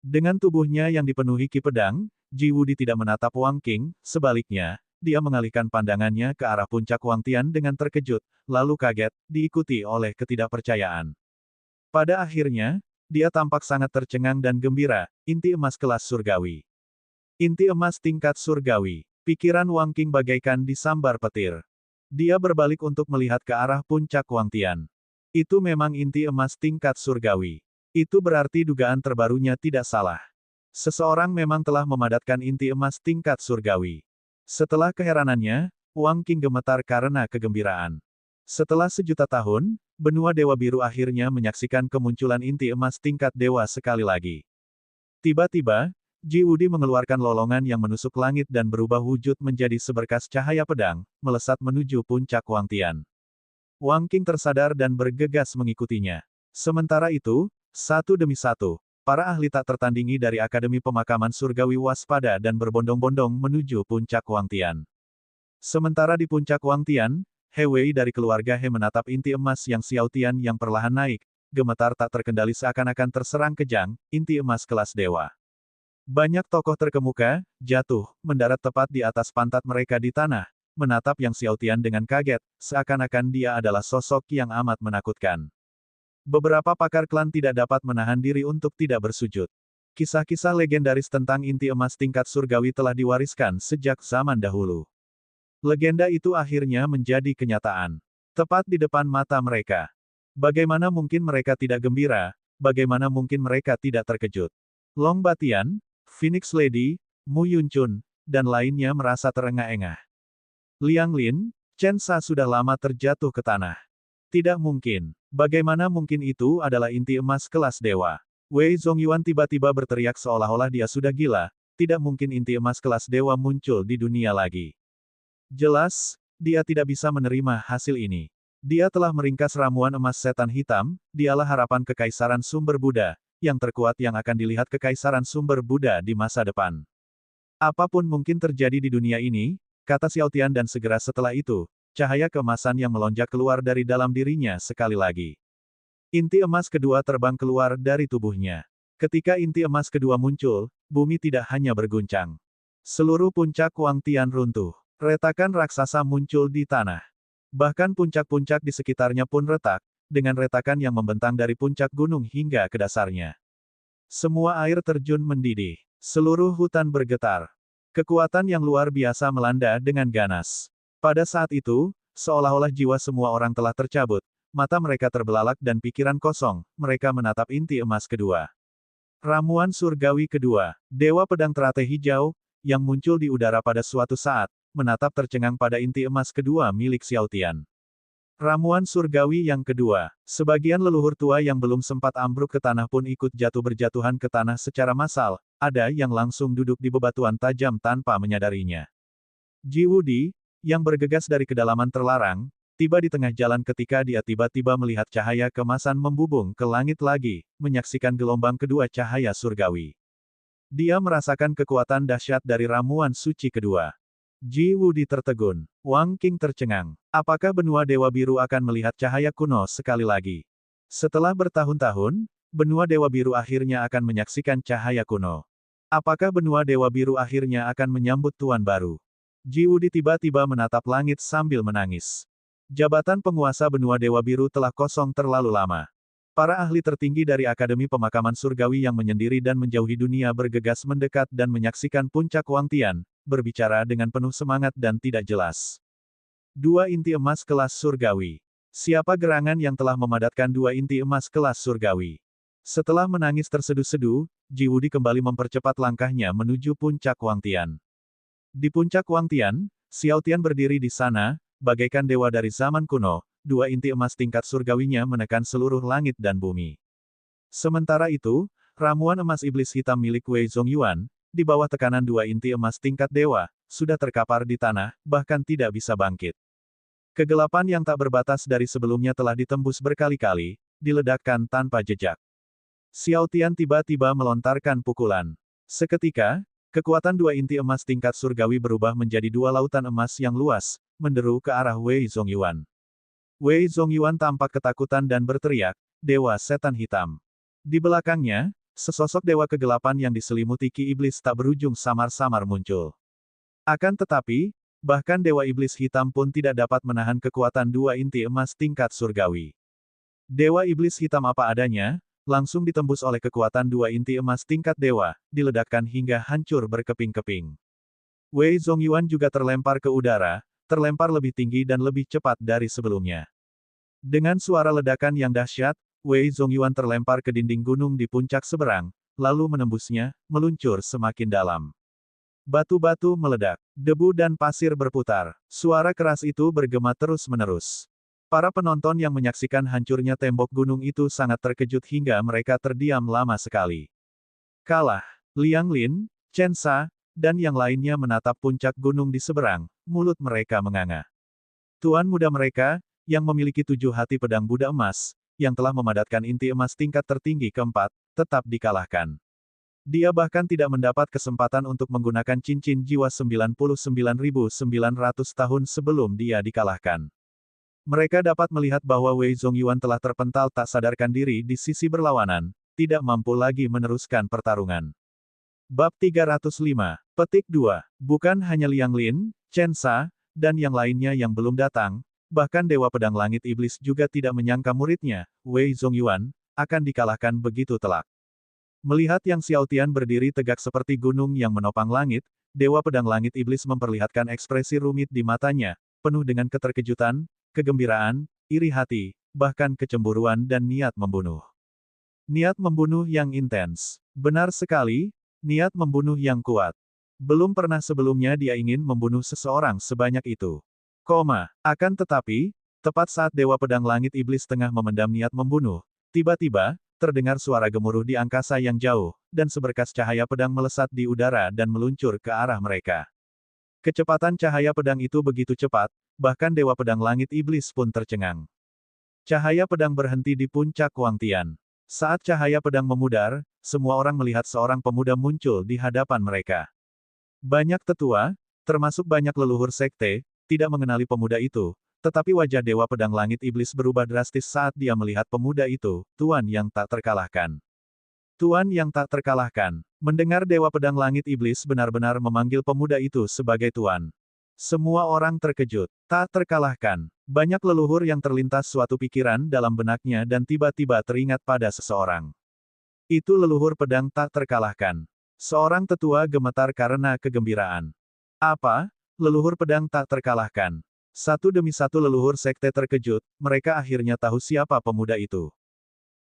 Dengan tubuhnya yang dipenuhi ki pedang, Ji Wudi tidak menatap Wang Qing, sebaliknya, dia mengalihkan pandangannya ke arah puncak Wangtian dengan terkejut, lalu kaget, diikuti oleh ketidakpercayaan. Pada akhirnya, dia tampak sangat tercengang dan gembira, inti emas kelas surgawi. Inti emas tingkat surgawi. Pikiran Wang Qing bagaikan disambar petir. Dia berbalik untuk melihat ke arah puncak Wangtian. Itu memang inti emas tingkat surgawi. Itu berarti dugaan terbarunya tidak salah. Seseorang memang telah memadatkan inti emas tingkat surgawi. Setelah keheranannya, Wang Qing gemetar karena kegembiraan. Setelah sejuta tahun, benua Dewa Biru akhirnya menyaksikan kemunculan inti emas tingkat dewa sekali lagi. Tiba-tiba, Ji Wudi mengeluarkan lolongan yang menusuk langit dan berubah wujud menjadi seberkas cahaya pedang, melesat menuju puncak Wangtian. Wang Qing tersadar dan bergegas mengikutinya. Sementara itu, satu demi satu, para ahli tak tertandingi dari Akademi Pemakaman Surgawi waspada dan berbondong-bondong menuju puncak Wangtian. Sementara di puncak Wangtian, He Wei dari keluarga He menatap inti emas yang Xiao Tian yang perlahan naik, gemetar tak terkendali seakan-akan terserang kejang, inti emas kelas dewa. Banyak tokoh terkemuka, jatuh, mendarat tepat di atas pantat mereka di tanah, menatap yang Xiao Tian dengan kaget, seakan-akan dia adalah sosok yang amat menakutkan. Beberapa pakar klan tidak dapat menahan diri untuk tidak bersujud. Kisah-kisah legendaris tentang inti emas tingkat surgawi telah diwariskan sejak zaman dahulu. Legenda itu akhirnya menjadi kenyataan. Tepat di depan mata mereka. Bagaimana mungkin mereka tidak gembira, bagaimana mungkin mereka tidak terkejut. Long Batian, Phoenix Lady, Mu Yunchun, dan lainnya merasa terengah-engah. Liang Lin, Chen Sa sudah lama terjatuh ke tanah. Tidak mungkin. Bagaimana mungkin itu adalah inti emas kelas dewa? Wei Zongyuan tiba-tiba berteriak seolah-olah dia sudah gila, tidak mungkin inti emas kelas dewa muncul di dunia lagi. Jelas, dia tidak bisa menerima hasil ini. Dia telah meringkas ramuan emas setan hitam, dialah harapan kekaisaran sumber Buddha, yang terkuat yang akan dilihat kekaisaran sumber Buddha di masa depan. Apapun mungkin terjadi di dunia ini, kata Xiao Tian dan segera setelah itu, cahaya keemasan yang melonjak keluar dari dalam dirinya sekali lagi. Inti emas kedua terbang keluar dari tubuhnya. Ketika inti emas kedua muncul, bumi tidak hanya berguncang. Seluruh puncak Wangtian runtuh. Retakan raksasa muncul di tanah. Bahkan puncak-puncak di sekitarnya pun retak, dengan retakan yang membentang dari puncak gunung hingga ke dasarnya. Semua air terjun mendidih. Seluruh hutan bergetar. Kekuatan yang luar biasa melanda dengan ganas. Pada saat itu, seolah-olah jiwa semua orang telah tercabut, mata mereka terbelalak dan pikiran kosong, mereka menatap inti emas kedua. Ramuan surgawi kedua, Dewa Pedang Teratai Hijau, yang muncul di udara pada suatu saat, menatap tercengang pada inti emas kedua milik Xiao Tian. Ramuan surgawi yang kedua, sebagian leluhur tua yang belum sempat ambruk ke tanah pun ikut jatuh berjatuhan ke tanah secara massal, ada yang langsung duduk di bebatuan tajam tanpa menyadarinya. Ji Wudi, yang bergegas dari kedalaman terlarang, tiba di tengah jalan ketika dia tiba-tiba melihat cahaya keemasan membubung ke langit lagi, menyaksikan gelombang kedua cahaya surgawi. Dia merasakan kekuatan dahsyat dari ramuan suci kedua. Ji Wudi tertegun. Wang Qing tercengang. Apakah benua Dewa Biru akan melihat cahaya kuno sekali lagi? Setelah bertahun-tahun, benua Dewa Biru akhirnya akan menyaksikan cahaya kuno. Apakah benua Dewa Biru akhirnya akan menyambut tuan baru? Ji Wudi tiba-tiba menatap langit sambil menangis. Jabatan penguasa benua Dewa Biru telah kosong terlalu lama. Para ahli tertinggi dari Akademi Pemakaman Surgawi yang menyendiri dan menjauhi dunia bergegas mendekat dan menyaksikan puncak Wangtian, berbicara dengan penuh semangat dan tidak jelas. Dua inti emas kelas surgawi. Siapa gerangan yang telah memadatkan dua inti emas kelas surgawi? Setelah menangis terseduh-seduh, Ji Wudi kembali mempercepat langkahnya menuju puncak Wangtian. Di puncak Wangtian, Xiao Tian berdiri di sana, bagaikan dewa dari zaman kuno. Dua inti emas tingkat surgawinya menekan seluruh langit dan bumi. Sementara itu, ramuan emas iblis hitam milik Wei Zongyuan, di bawah tekanan dua inti emas tingkat dewa, sudah terkapar di tanah, bahkan tidak bisa bangkit. Kegelapan yang tak berbatas dari sebelumnya telah ditembus berkali-kali, diledakkan tanpa jejak. Xiao Tian tiba-tiba melontarkan pukulan. Seketika, kekuatan dua inti emas tingkat surgawi berubah menjadi dua lautan emas yang luas, menderu ke arah Wei Zongyuan. Wei Zongyuan tampak ketakutan dan berteriak, "Dewa Setan Hitam." Di belakangnya, sesosok dewa kegelapan yang diselimuti ki iblis tak berujung samar-samar muncul. Akan tetapi, bahkan dewa iblis hitam pun tidak dapat menahan kekuatan dua inti emas tingkat surgawi. Dewa iblis hitam apa adanya, langsung ditembus oleh kekuatan dua inti emas tingkat dewa, diledakkan hingga hancur berkeping-keping. Wei Zongyuan juga terlempar ke udara, terlempar lebih tinggi dan lebih cepat dari sebelumnya. Dengan suara ledakan yang dahsyat, Wei Zongyuan terlempar ke dinding gunung di puncak seberang, lalu menembusnya, meluncur semakin dalam. Batu-batu meledak, debu dan pasir berputar, suara keras itu bergema terus-menerus. Para penonton yang menyaksikan hancurnya tembok gunung itu sangat terkejut hingga mereka terdiam lama sekali. Kalah, Liang Lin, Chen Sa, dan yang lainnya menatap puncak gunung di seberang, mulut mereka menganga. Tuan muda mereka, yang memiliki 7 hati pedang Buddha emas, yang telah memadatkan inti emas tingkat tertinggi keempat, tetap dikalahkan. Dia bahkan tidak mendapat kesempatan untuk menggunakan cincin jiwa 99.900 tahun sebelum dia dikalahkan. Mereka dapat melihat bahwa Wei Zongyuan telah terpental tak sadarkan diri di sisi berlawanan, tidak mampu lagi meneruskan pertarungan. Bab 305. Petik 2. Bukan hanya Liang Lin, Chen Sa, dan yang lainnya yang belum datang, bahkan Dewa Pedang Langit Iblis juga tidak menyangka muridnya, Wei Zongyuan, akan dikalahkan begitu telak. Melihat Yang Xiao Tian berdiri tegak seperti gunung yang menopang langit, Dewa Pedang Langit Iblis memperlihatkan ekspresi rumit di matanya, penuh dengan keterkejutan, kegembiraan, iri hati, bahkan kecemburuan dan niat membunuh. Niat membunuh yang intens. Benar sekali, niat membunuh yang kuat. Belum pernah sebelumnya dia ingin membunuh seseorang sebanyak itu. Akan tetapi, tepat saat Dewa Pedang Langit Iblis tengah memendam niat membunuh, tiba-tiba, terdengar suara gemuruh di angkasa yang jauh, dan seberkas cahaya pedang melesat di udara dan meluncur ke arah mereka. Kecepatan cahaya pedang itu begitu cepat, bahkan Dewa Pedang Langit Iblis pun tercengang. Cahaya pedang berhenti di puncak Wangtian. Saat cahaya pedang memudar, semua orang melihat seorang pemuda muncul di hadapan mereka. Banyak tetua, termasuk banyak leluhur sekte, tidak mengenali pemuda itu, tetapi wajah Dewa Pedang Langit Iblis berubah drastis saat dia melihat pemuda itu, Tuan yang tak terkalahkan. Tuan yang tak terkalahkan. Mendengar Dewa Pedang Langit Iblis benar-benar memanggil pemuda itu sebagai Tuan. Semua orang terkejut. Tak terkalahkan. Banyak leluhur yang terlintas suatu pikiran dalam benaknya dan tiba-tiba teringat pada seseorang. Itu leluhur pedang tak terkalahkan. Seorang tetua gemetar karena kegembiraan. Apa? Leluhur pedang tak terkalahkan. Satu demi satu leluhur sekte terkejut, mereka akhirnya tahu siapa pemuda itu.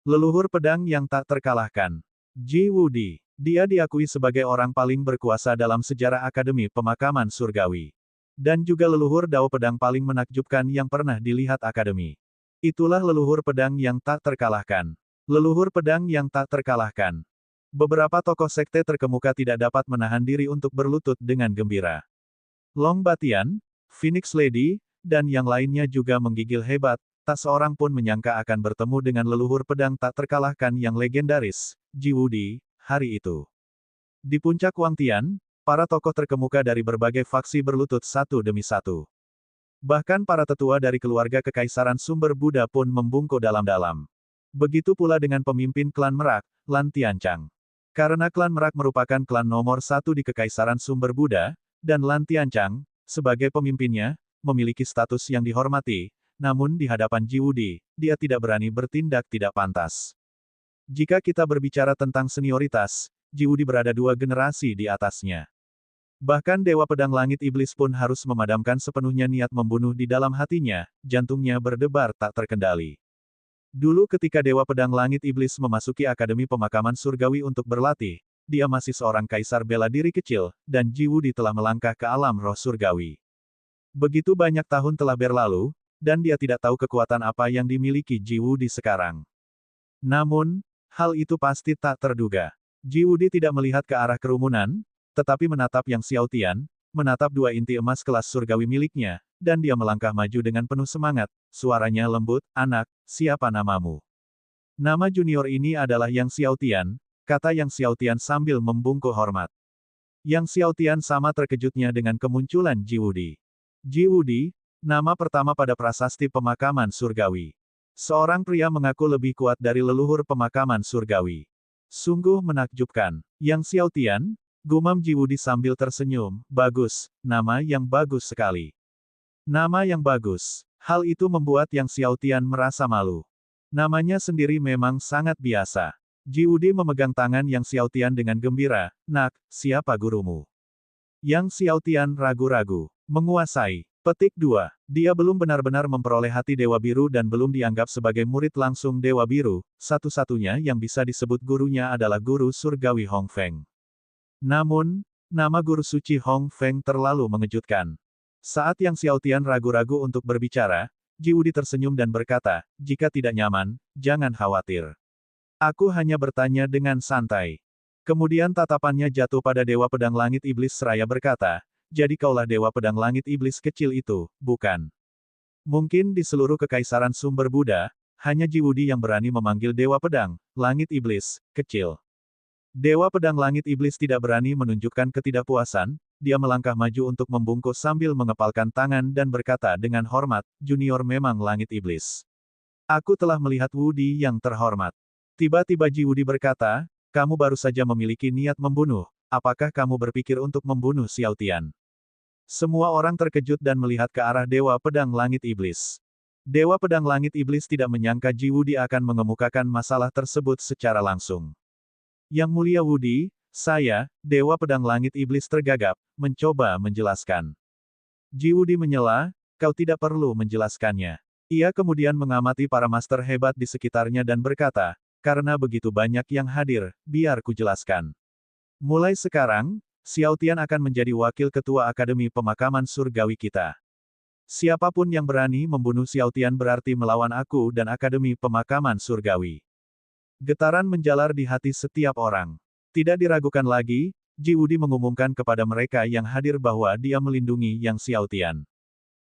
Leluhur pedang yang tak terkalahkan. Ji Wudi. Dia diakui sebagai orang paling berkuasa dalam sejarah Akademi Pemakaman Surgawi. Dan juga leluhur Dao Pedang paling menakjubkan yang pernah dilihat Akademi. Itulah leluhur pedang yang tak terkalahkan. Leluhur pedang yang tak terkalahkan. Beberapa tokoh sekte terkemuka tidak dapat menahan diri untuk berlutut dengan gembira. Long Batian, Phoenix Lady, dan yang lainnya juga menggigil hebat, tak seorang pun menyangka akan bertemu dengan leluhur pedang tak terkalahkan yang legendaris, Ji Wudi, hari itu. Di puncak Wangtian, para tokoh terkemuka dari berbagai faksi berlutut satu demi satu. Bahkan para tetua dari keluarga Kekaisaran Sumber Buddha pun membungkuk dalam-dalam. Begitu pula dengan pemimpin klan Merak, Lan Tianchang. Karena klan Merak merupakan klan nomor 1 di Kekaisaran Sumber Buddha, dan Lan Tianchang, sebagai pemimpinnya, memiliki status yang dihormati, namun di hadapan Ji Wudi, dia tidak berani bertindak tidak pantas. Jika kita berbicara tentang senioritas, Ji Wudi berada 2 generasi di atasnya. Bahkan Dewa Pedang Langit Iblis pun harus memadamkan sepenuhnya niat membunuh di dalam hatinya, jantungnya berdebar tak terkendali. Dulu ketika Dewa Pedang Langit Iblis memasuki Akademi Pemakaman Surgawi untuk berlatih, dia masih seorang kaisar bela diri kecil, dan Ji Wudi telah melangkah ke alam roh surgawi. Begitu banyak tahun telah berlalu, dan dia tidak tahu kekuatan apa yang dimiliki Ji Wudi sekarang. Namun, hal itu pasti tak terduga. Ji Wudi tidak melihat ke arah kerumunan, tetapi menatap Yang Xiaotian, menatap 2 inti emas kelas surgawi miliknya, dan dia melangkah maju dengan penuh semangat, suaranya lembut, "Anak, siapa namamu?" "Nama junior ini adalah Yang Xiaotian," kata Yang Xiaotian sambil membungkuk hormat. Yang Xiaotian sama terkejutnya dengan kemunculan Ji Wudi. Ji Wudi, nama pertama pada prasasti pemakaman surgawi. Seorang pria mengaku lebih kuat dari leluhur pemakaman surgawi. Sungguh menakjubkan. Yang Xiaotian, gumam Ji Wudi sambil tersenyum, "Bagus, nama yang bagus sekali." Nama yang bagus. Hal itu membuat Yang Xiaotian merasa malu. Namanya sendiri memang sangat biasa. Ji Wudi memegang tangan Yang Xiaotian dengan gembira, "Nak, siapa gurumu?" Yang Xiaotian ragu-ragu. Menguasai. Petik 2. Dia belum benar-benar memperoleh hati Dewa Biru dan belum dianggap sebagai murid langsung Dewa Biru, satu-satunya yang bisa disebut gurunya adalah Guru Surgawi Hong Feng. Namun, nama Guru Suci Hong Feng terlalu mengejutkan. Saat Yang Xiaotian ragu-ragu untuk berbicara, Ji Wudi tersenyum dan berkata, "Jika tidak nyaman, jangan khawatir. Aku hanya bertanya dengan santai." Kemudian tatapannya jatuh pada Dewa Pedang Langit Iblis seraya berkata, "Jadi kaulah Dewa Pedang Langit Iblis kecil itu, bukan?" Mungkin di seluruh kekaisaran sumber Buddha, hanya Ji Wudi yang berani memanggil Dewa Pedang Langit Iblis kecil. Dewa Pedang Langit Iblis tidak berani menunjukkan ketidakpuasan, dia melangkah maju untuk membungkuk sambil mengepalkan tangan dan berkata dengan hormat, "Junior memang Langit Iblis. Aku telah melihat Wudi yang terhormat." Tiba-tiba Ji Wudi berkata, "Kamu baru saja memiliki niat membunuh, apakah kamu berpikir untuk membunuh Xiaotian?" Semua orang terkejut dan melihat ke arah Dewa Pedang Langit Iblis. Dewa Pedang Langit Iblis tidak menyangka Ji Wudi akan mengemukakan masalah tersebut secara langsung. "Yang Mulia Wudi, saya, Dewa Pedang Langit Iblis tergagap, mencoba menjelaskan." Ji Wudi menyela, "Kau tidak perlu menjelaskannya." Ia kemudian mengamati para master hebat di sekitarnya dan berkata, "Karena begitu banyak yang hadir, biar ku jelaskan. Mulai sekarang, Xiaotian akan menjadi wakil ketua Akademi Pemakaman Surgawi kita. Siapapun yang berani membunuh Xiaotian berarti melawan aku dan Akademi Pemakaman Surgawi." Getaran menjalar di hati setiap orang. Tidak diragukan lagi, Ji Wudi mengumumkan kepada mereka yang hadir bahwa dia melindungi Yang Xiaotian.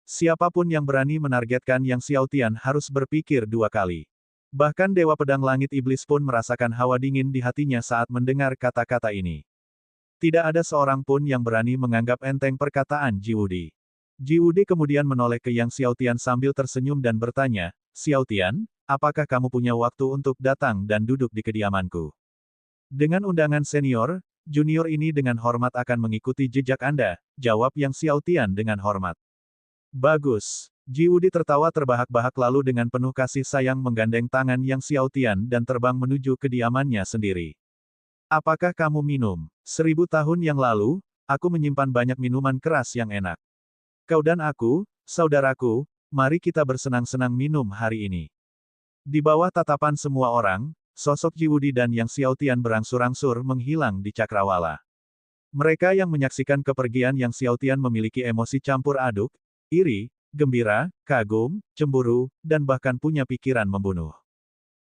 Siapapun yang berani menargetkan Yang Xiaotian harus berpikir 2 kali. Bahkan Dewa Pedang Langit Iblis pun merasakan hawa dingin di hatinya saat mendengar kata-kata ini. Tidak ada seorang pun yang berani menganggap enteng perkataan Ji Wudi. Ji Wudi kemudian menoleh ke Yang Xiaotian sambil tersenyum dan bertanya, "Xiaotian, apakah kamu punya waktu untuk datang dan duduk di kediamanku? Dengan undangan senior, junior ini dengan hormat akan mengikuti jejak Anda," jawab Yang Xiaotian dengan hormat. "Bagus." Ji Wudi tertawa terbahak-bahak lalu dengan penuh kasih sayang menggandeng tangan Yang Xiaotian dan terbang menuju kediamannya sendiri. "Apakah kamu minum? 1000 tahun yang lalu, aku menyimpan banyak minuman keras yang enak. Kau dan aku, saudaraku, mari kita bersenang-senang minum hari ini." Di bawah tatapan semua orang, sosok Ji Wudi dan Yang Xiaotian berangsur-angsur menghilang di cakrawala. Mereka yang menyaksikan kepergian Yang Xiaotian memiliki emosi campur aduk, iri, gembira, kagum, cemburu, dan bahkan punya pikiran membunuh.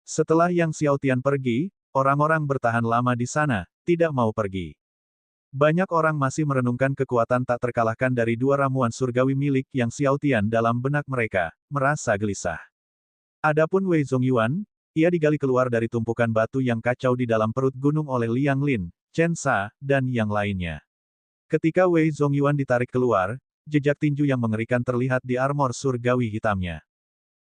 Setelah Yang Xiaotian pergi, orang-orang bertahan lama di sana, tidak mau pergi. Banyak orang masih merenungkan kekuatan tak terkalahkan dari 2 ramuan surgawi milik Yang Xiaotian dalam benak mereka, merasa gelisah. Adapun Wei Zongyuan, ia digali keluar dari tumpukan batu yang kacau di dalam perut gunung oleh Liang Lin, Chen Sa, dan yang lainnya. Ketika Wei Zongyuan ditarik keluar, jejak tinju yang mengerikan terlihat di armor surgawi hitamnya.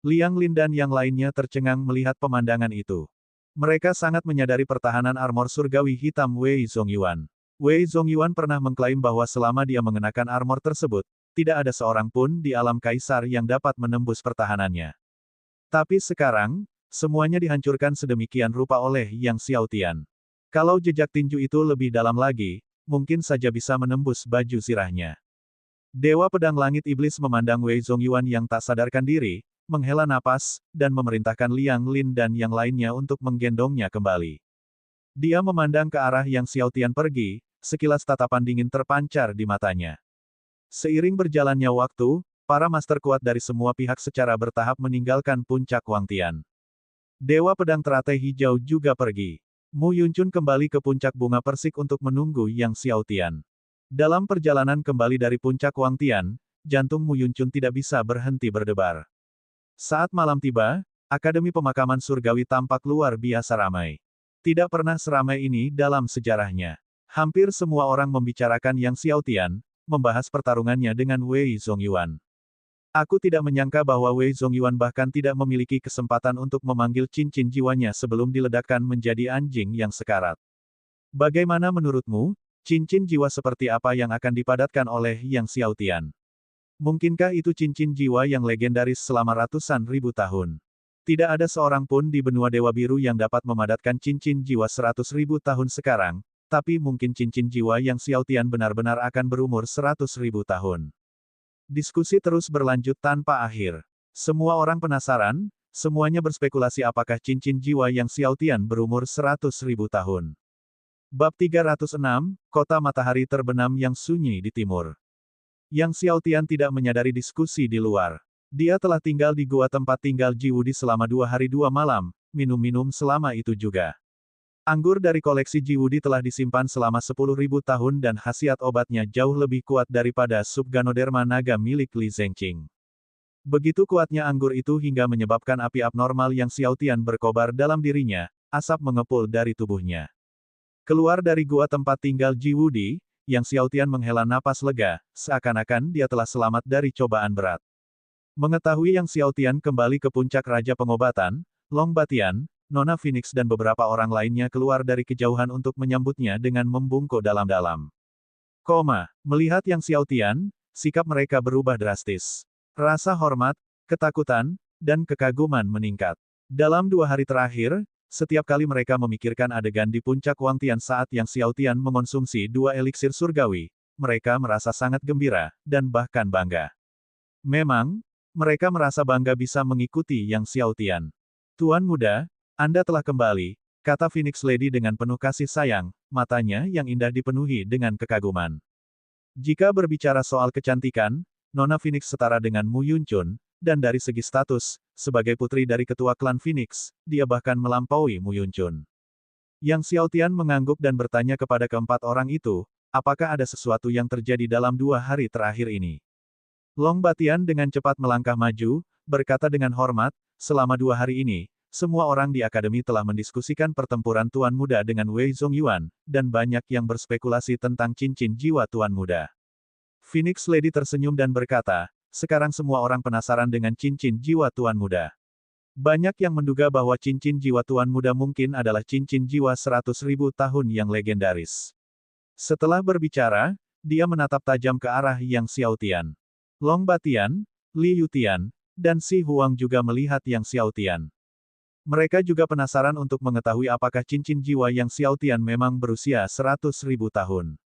Liang Lin dan yang lainnya tercengang melihat pemandangan itu. Mereka sangat menyadari pertahanan armor surgawi hitam Wei Zongyuan. Wei Zongyuan pernah mengklaim bahwa selama dia mengenakan armor tersebut, tidak ada seorang pun di alam kaisar yang dapat menembus pertahanannya. Tapi sekarang, semuanya dihancurkan sedemikian rupa oleh Yang Xiaotian. Kalau jejak tinju itu lebih dalam lagi, mungkin saja bisa menembus baju zirahnya. Dewa Pedang Langit Iblis memandang Wei Zongyuan yang tak sadarkan diri, menghela napas, dan memerintahkan Liang Lin dan yang lainnya untuk menggendongnya kembali. Dia memandang ke arah Yang Xiaotian pergi, sekilas tatapan dingin terpancar di matanya. Seiring berjalannya waktu, para master kuat dari semua pihak secara bertahap meninggalkan puncak Wangtian. Dewa Pedang Teratai Hijau juga pergi. Mu Yuncun kembali ke puncak bunga persik untuk menunggu Yang Xiaotian. Dalam perjalanan kembali dari puncak Wangtian, jantung Mu Yuncun tidak bisa berhenti berdebar. Saat malam tiba, Akademi Pemakaman Surgawi tampak luar biasa ramai. Tidak pernah seramai ini dalam sejarahnya. Hampir semua orang membicarakan Yang Xiaotian, membahas pertarungannya dengan Wei Zongyuan. Aku tidak menyangka bahwa Wei Zongyuan bahkan tidak memiliki kesempatan untuk memanggil cincin jiwanya sebelum diledakkan menjadi anjing yang sekarat. Bagaimana menurutmu, cincin jiwa seperti apa yang akan dipadatkan oleh Yang Xiaotian? Mungkinkah itu cincin jiwa yang legendaris selama ratusan ribu tahun? Tidak ada seorang pun di benua Dewa Biru yang dapat memadatkan cincin jiwa 100.000 tahun sekarang, tapi mungkin cincin jiwa Yang Xiaotian benar-benar akan berumur 100.000 tahun. Diskusi terus berlanjut tanpa akhir. Semua orang penasaran, semuanya berspekulasi apakah cincin jiwa Yang Xiaotian berumur 100.000 tahun. Bab 306, Kota Matahari Terbenam yang sunyi di timur. Yang Xiaotian tidak menyadari diskusi di luar. Dia telah tinggal di gua tempat tinggal Ji Wudi selama 2 hari 2 malam, minum-minum selama itu juga. Anggur dari koleksi Ji Wudi telah disimpan selama 10.000 tahun dan khasiat obatnya jauh lebih kuat daripada sup Ganoderma naga milik Li Zengqing. Begitu kuatnya anggur itu hingga menyebabkan api abnormal Yang Xiaotian berkobar dalam dirinya, asap mengepul dari tubuhnya. Keluar dari gua tempat tinggal Ji Wudi, Yang Xiaotian menghela napas lega, seakan-akan dia telah selamat dari cobaan berat. Mengetahui Yang Xiaotian kembali ke puncak Raja Pengobatan, Long Batian, Nona Phoenix dan beberapa orang lainnya keluar dari kejauhan untuk menyambutnya dengan membungkuk dalam-dalam. Melihat Yang Xiaotian, sikap mereka berubah drastis. Rasa hormat, ketakutan, dan kekaguman meningkat. Dalam 2 hari terakhir, setiap kali mereka memikirkan adegan di puncak Wangtian saat Yang Xiaotian mengonsumsi 2 eliksir surgawi, mereka merasa sangat gembira, dan bahkan bangga. Memang, mereka merasa bangga bisa mengikuti Yang Xiaotian. Tuan muda, Anda telah kembali, kata Phoenix Lady dengan penuh kasih sayang, matanya yang indah dipenuhi dengan kekaguman. Jika berbicara soal kecantikan, Nona Phoenix setara dengan Mu Yuncun, dan dari segi status, sebagai putri dari ketua klan Phoenix, dia bahkan melampaui Mu Yuncun. Yang Xiaotian mengangguk dan bertanya kepada keempat orang itu, apakah ada sesuatu yang terjadi dalam 2 hari terakhir ini? Long Batian dengan cepat melangkah maju, berkata dengan hormat, selama 2 hari ini, semua orang di akademi telah mendiskusikan pertempuran Tuan Muda dengan Wei Zongyuan, dan banyak yang berspekulasi tentang cincin jiwa Tuan Muda. Phoenix Lady tersenyum dan berkata, sekarang semua orang penasaran dengan cincin jiwa Tuan Muda. Banyak yang menduga bahwa cincin jiwa Tuan Muda mungkin adalah cincin jiwa 100.000 tahun yang legendaris. Setelah berbicara, dia menatap tajam ke arah Yang Xiaotian. Long Batian, Li Yutian, dan Si Huang juga melihat Yang Xiaotian. Mereka juga penasaran untuk mengetahui apakah cincin jiwa Yang Xiaotian memang berusia 100.000 tahun.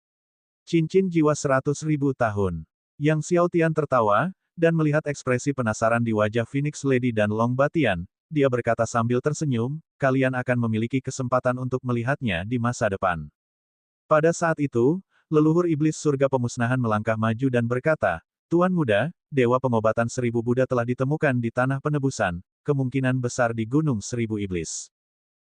Cincin jiwa 100.000 tahun. Yang Xiaotian tertawa, dan melihat ekspresi penasaran di wajah Phoenix Lady dan Long Batian, dia berkata sambil tersenyum, kalian akan memiliki kesempatan untuk melihatnya di masa depan. Pada saat itu, leluhur iblis surga pemusnahan melangkah maju dan berkata, Tuan Muda, Dewa Pengobatan 1000 Buddha telah ditemukan di Tanah Penebusan, kemungkinan besar di Gunung 1000 Iblis.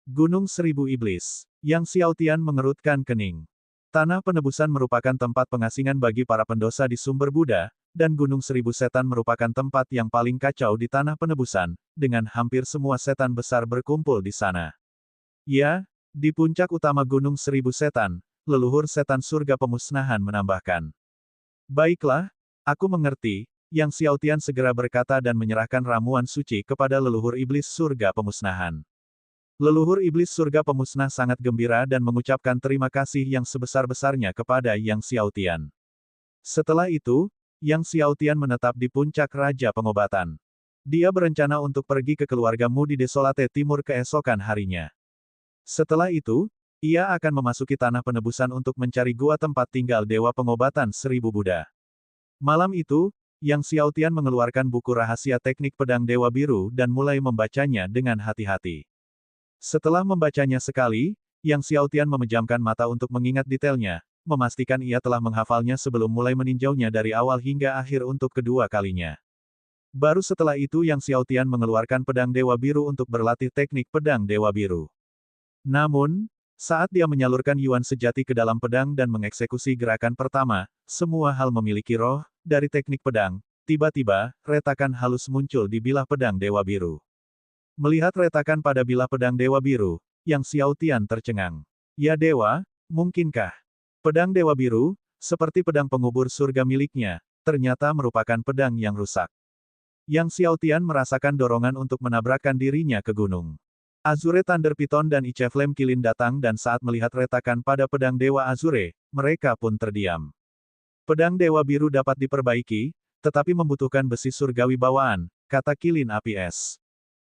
Gunung 1000 Iblis. Yang Xiaotian mengerutkan kening. Tanah Penebusan merupakan tempat pengasingan bagi para pendosa di sumber Buddha, dan Gunung 1000 Setan merupakan tempat yang paling kacau di Tanah Penebusan, dengan hampir semua setan besar berkumpul di sana. Ya, di puncak utama Gunung 1000 Setan, leluhur setan surga pemusnahan menambahkan. Baiklah, aku mengerti. Yang Xiaotian segera berkata dan menyerahkan ramuan suci kepada leluhur iblis surga pemusnahan. Leluhur iblis surga pemusnah sangat gembira dan mengucapkan terima kasih yang sebesar-besarnya kepada Yang Xiaotian. Setelah itu, Yang Xiaotian menetap di puncak Raja Pengobatan. Dia berencana untuk pergi ke keluarga Mu di Desolate Timur keesokan harinya. Setelah itu, ia akan memasuki tanah penebusan untuk mencari gua tempat tinggal Dewa Pengobatan Seribu Buddha. Malam itu, Yang Xiaotian mengeluarkan buku rahasia teknik pedang Dewa Biru dan mulai membacanya dengan hati-hati. Setelah membacanya sekali, Yang Xiaotian memejamkan mata untuk mengingat detailnya, memastikan ia telah menghafalnya sebelum mulai meninjaunya dari awal hingga akhir untuk kedua kalinya. Baru setelah itu Yang Xiaotian mengeluarkan pedang Dewa Biru untuk berlatih teknik pedang Dewa Biru. Namun, saat dia menyalurkan Yuan sejati ke dalam pedang dan mengeksekusi gerakan pertama, semua hal memiliki roh, dari teknik pedang, tiba-tiba, retakan halus muncul di bilah pedang Dewa Biru. Melihat retakan pada bilah pedang Dewa Biru, Yang Xiaotian tercengang. Ya Dewa, mungkinkah? Pedang Dewa Biru, seperti pedang pengubur surga miliknya, ternyata merupakan pedang yang rusak. Yang Xiaotian merasakan dorongan untuk menabrakkan dirinya ke gunung. Azure Thunder Python dan Ice Flame Kilin datang dan saat melihat retakan pada pedang Dewa Azure, mereka pun terdiam. Pedang Dewa Biru dapat diperbaiki, tetapi membutuhkan besi surgawi bawaan, kata Kilin Api Es.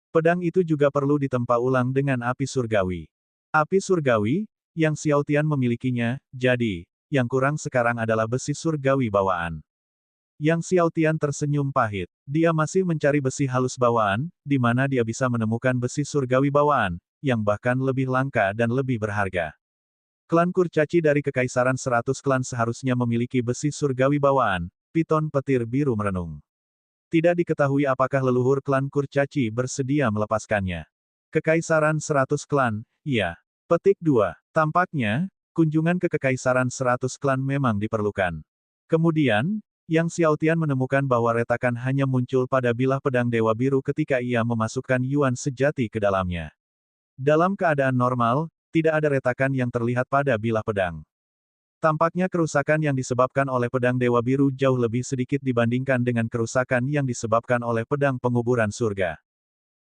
Pedang itu juga perlu ditempa ulang dengan api surgawi. Api surgawi, Yang Xiaotian memilikinya, jadi, yang kurang sekarang adalah besi surgawi bawaan. Yang Xiaotian tersenyum pahit. Dia masih mencari besi halus bawaan, di mana dia bisa menemukan besi surgawi bawaan, yang bahkan lebih langka dan lebih berharga. Klan kurcaci dari Kekaisaran 100 klan seharusnya memiliki besi surgawi bawaan, Piton Petir Biru merenung. Tidak diketahui apakah leluhur klan kurcaci bersedia melepaskannya. Kekaisaran 100 klan, iya. Petik 2. Tampaknya, kunjungan ke Kekaisaran 100 klan memang diperlukan. Kemudian, Yang Xiaotian menemukan bahwa retakan hanya muncul pada bilah pedang Dewa Biru ketika ia memasukkan Yuan sejati ke dalamnya. Dalam keadaan normal, tidak ada retakan yang terlihat pada bilah pedang. Tampaknya kerusakan yang disebabkan oleh pedang Dewa Biru jauh lebih sedikit dibandingkan dengan kerusakan yang disebabkan oleh pedang penguburan surga.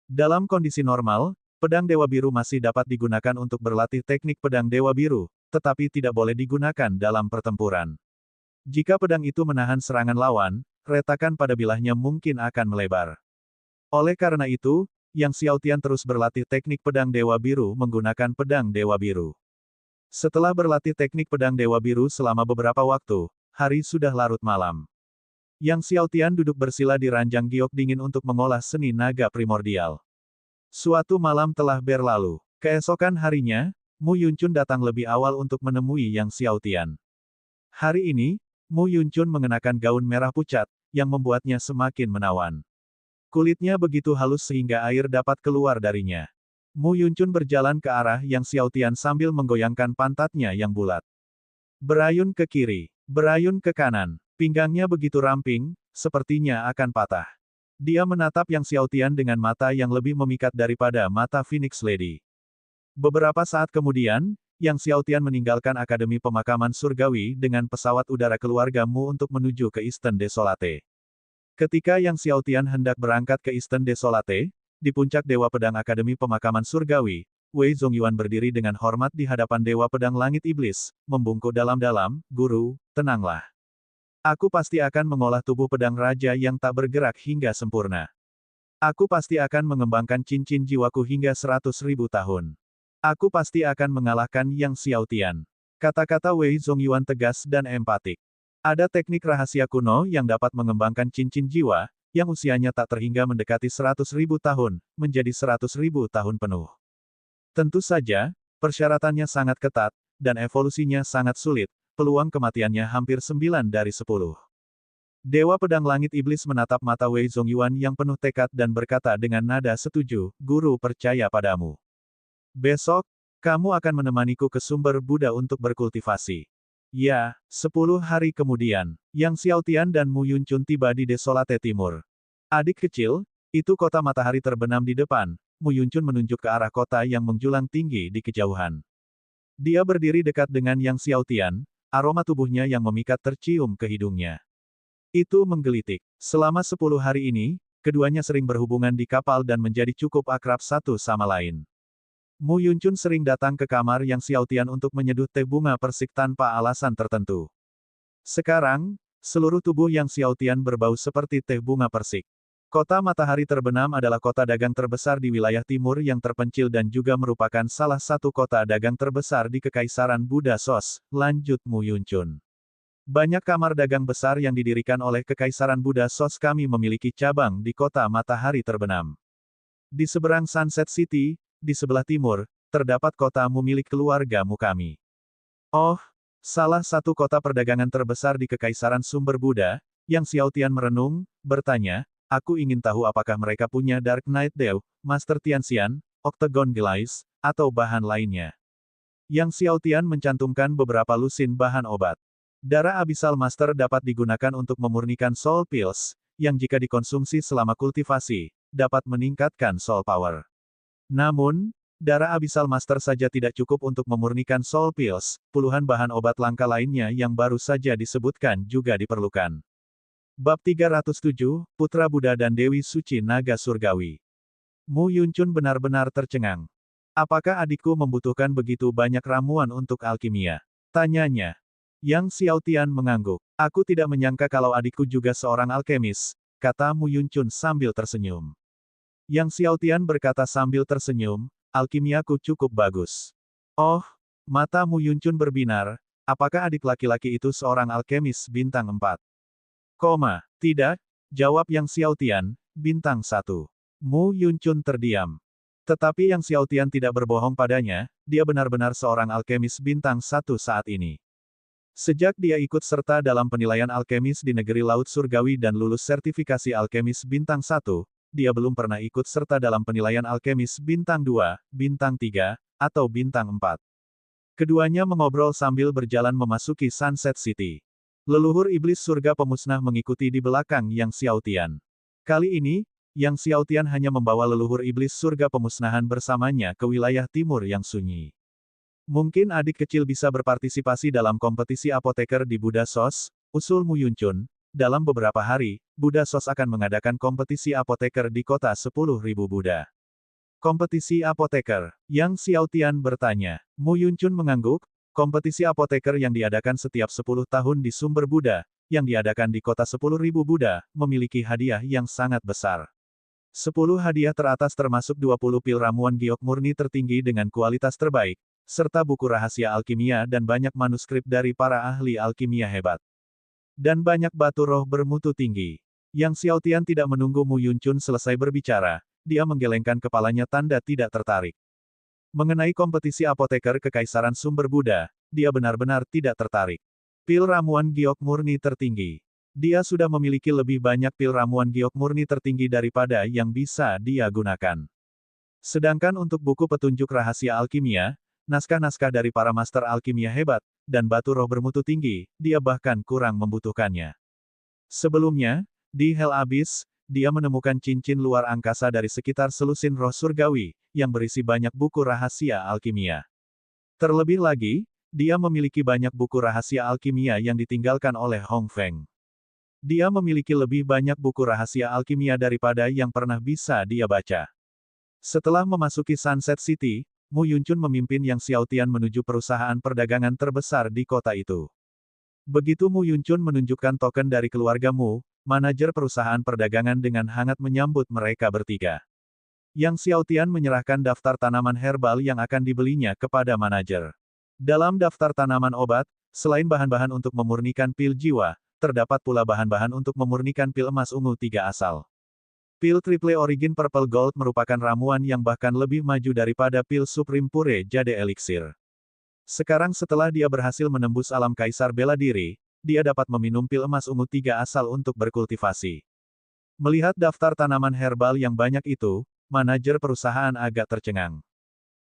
Dalam kondisi normal, pedang Dewa Biru masih dapat digunakan untuk berlatih teknik pedang Dewa Biru, tetapi tidak boleh digunakan dalam pertempuran. Jika pedang itu menahan serangan lawan, retakan pada bilahnya mungkin akan melebar. Oleh karena itu, Yang Xiaotian terus berlatih teknik pedang Dewa Biru menggunakan pedang Dewa Biru. Setelah berlatih teknik pedang Dewa Biru selama beberapa waktu, hari sudah larut malam. Yang Xiaotian duduk bersila di ranjang giok dingin untuk mengolah seni naga primordial. Suatu malam telah berlalu. Keesokan harinya, Mu Yunchun datang lebih awal untuk menemui Yang Xiaotian. Hari ini, Mu Yunchun mengenakan gaun merah pucat, yang membuatnya semakin menawan. Kulitnya begitu halus sehingga air dapat keluar darinya. Mu Yunchun berjalan ke arah Yang Xiaotian sambil menggoyangkan pantatnya yang bulat. Berayun ke kiri, berayun ke kanan, pinggangnya begitu ramping, sepertinya akan patah. Dia menatap Yang Xiaotian dengan mata yang lebih memikat daripada mata Phoenix Lady. Beberapa saat kemudian, Yang Xiaotian meninggalkan Akademi Pemakaman Surgawi dengan pesawat udara keluarga Mu untuk menuju ke Eastern Desolate. Ketika Yang Xiaotian hendak berangkat ke Eastern Desolate, di puncak Dewa Pedang Akademi Pemakaman Surgawi, Wei Zongyuan berdiri dengan hormat di hadapan Dewa Pedang Langit Iblis, membungkuk dalam-dalam, "Guru, tenanglah. Aku pasti akan mengolah tubuh pedang raja yang tak bergerak hingga sempurna. Aku pasti akan mengembangkan cincin jiwaku hingga 100.000 tahun. Aku pasti akan mengalahkan Yang Xiaotian." Kata-kata Wei Zongyuan tegas dan empatik. Ada teknik rahasia kuno yang dapat mengembangkan cincin jiwa, yang usianya tak terhingga mendekati 100.000 tahun, menjadi 100.000 tahun penuh. Tentu saja, persyaratannya sangat ketat, dan evolusinya sangat sulit. Peluang kematiannya hampir 9 dari 10. Dewa Pedang Langit Iblis menatap mata Wei Zongyuan yang penuh tekad dan berkata dengan nada setuju, "Guru percaya padamu. Besok, kamu akan menemaniku ke sumber Buddha untuk berkultivasi." Ya, 10 hari kemudian, Yang Xiaotian dan Mu Yunchun tiba di Desolate Timur. Adik kecil, itu kota matahari terbenam di depan. Mu Yunchun menunjuk ke arah kota yang menjulang tinggi di kejauhan. Dia berdiri dekat dengan Yang Xiaotian. Aroma tubuhnya yang memikat tercium ke hidungnya. Itu menggelitik. Selama 10 hari ini, keduanya sering berhubungan di kapal dan menjadi cukup akrab satu sama lain. Mu Yunchun sering datang ke kamar Yang Xiaotian untuk menyeduh teh bunga persik tanpa alasan tertentu. Sekarang, Seluruh tubuh Yang Xiaotian berbau seperti teh bunga persik. Kota Matahari Terbenam adalah kota dagang terbesar di wilayah timur yang terpencil dan juga merupakan salah satu kota dagang terbesar di Kekaisaran Buddha Sos, lanjut Mu Yunchun. Banyak kamar dagang besar yang didirikan oleh Kekaisaran Buddha Sos, kami memiliki cabang di kota Matahari Terbenam. Di seberang Sunset City, di sebelah timur, terdapat kota Mu milik keluarga Mu kami. Oh, salah satu kota perdagangan terbesar di Kekaisaran Sumber Buddha, Yang Xiaotian merenung, bertanya, aku ingin tahu apakah mereka punya Dark Knight Dew, Master Tianxian, Octagon Glaze, atau bahan lainnya. Yang Xiaotian mencantumkan beberapa lusin bahan obat. Darah Abyssal Master dapat digunakan untuk memurnikan Soul Pills, yang jika dikonsumsi selama kultivasi, dapat meningkatkan Soul Power. Namun, darah Abyssal Master saja tidak cukup untuk memurnikan Soul Pills, puluhan bahan obat langka lainnya yang baru saja disebutkan juga diperlukan. Bab 307, Putra Buddha dan Dewi Suci Naga Surgawi. Mu Yunchun benar-benar tercengang. Apakah adikku membutuhkan begitu banyak ramuan untuk alkimia? Tanyanya. Yang Xiaotian mengangguk. Aku tidak menyangka kalau adikku juga seorang alkemis, kata Mu Yunchun sambil tersenyum. Yang Xiaotian berkata sambil tersenyum, alkimiaku cukup bagus. Oh, mata Mu Yunchun berbinar, apakah adik laki-laki itu seorang alkemis bintang 4? Tidak, jawab Yang Xiaotian, bintang 1. Mu Yunchun terdiam. Tetapi Yang Xiaotian tidak berbohong padanya, dia benar-benar seorang alkemis bintang 1 saat ini. Sejak dia ikut serta dalam penilaian alkemis di negeri Laut Surgawi dan lulus sertifikasi alkemis bintang 1, dia belum pernah ikut serta dalam penilaian alkemis bintang 2, bintang 3, atau bintang 4. Keduanya mengobrol sambil berjalan memasuki Sunset City. Leluhur iblis surga pemusnah mengikuti di belakang Yang Xiaotian. Kali ini, Yang Xiaotian hanya membawa leluhur iblis surga pemusnahan bersamanya ke wilayah timur yang sunyi. Mungkin adik kecil bisa berpartisipasi dalam kompetisi apoteker di Buddha Sos, usul Mu Yunchun. Dalam beberapa hari, Buddha Sos akan mengadakan kompetisi apoteker di kota 10.000 Buddha. Kompetisi apoteker? Yang Xiaotian bertanya. Mu Yunchun mengangguk. Kompetisi apoteker yang diadakan setiap 10 tahun di Sumber Buddha, yang diadakan di kota 10.000 Buddha, memiliki hadiah yang sangat besar. 10 hadiah teratas termasuk 20 pil ramuan giok murni tertinggi dengan kualitas terbaik, serta buku rahasia alkimia dan banyak manuskrip dari para ahli alkimia hebat. Dan banyak batu roh bermutu tinggi. Yang Xiaotian tidak menunggu Mu Yunchun selesai berbicara, dia menggelengkan kepalanya tanda tidak tertarik. Mengenai kompetisi apoteker Kekaisaran Sumber Buddha, dia benar-benar tidak tertarik. Pil ramuan giok murni tertinggi. Dia sudah memiliki lebih banyak pil ramuan giok murni tertinggi daripada yang bisa dia gunakan. Sedangkan untuk buku petunjuk rahasia alkimia, naskah-naskah dari para master alkimia hebat, dan batu roh bermutu tinggi, dia bahkan kurang membutuhkannya. Sebelumnya, di Hell Abyss, dia menemukan cincin luar angkasa dari sekitar selusin roh surgawi, yang berisi banyak buku rahasia alkimia. Terlebih lagi, dia memiliki banyak buku rahasia alkimia yang ditinggalkan oleh Hong Feng. Dia memiliki lebih banyak buku rahasia alkimia daripada yang pernah bisa dia baca. Setelah memasuki Sunset City, Mu Yunchun memimpin Yang Xiaotian menuju perusahaan perdagangan terbesar di kota itu. Begitu Mu Yunchun menunjukkan token dari keluarga Mu, manajer perusahaan perdagangan dengan hangat menyambut mereka bertiga. Yang Xiaotian menyerahkan daftar tanaman herbal yang akan dibelinya kepada manajer. Dalam daftar tanaman obat, selain bahan-bahan untuk memurnikan pil jiwa, terdapat pula bahan-bahan untuk memurnikan pil emas ungu 3 asal. Pil Triple Origin Purple Gold merupakan ramuan yang bahkan lebih maju daripada pil Supreme Pure Jade Elixir. Sekarang setelah dia berhasil menembus alam Kaisar Bela Diri, dia dapat meminum pil emas ungu 3 asal untuk berkultivasi. Melihat daftar tanaman herbal yang banyak itu, manajer perusahaan agak tercengang.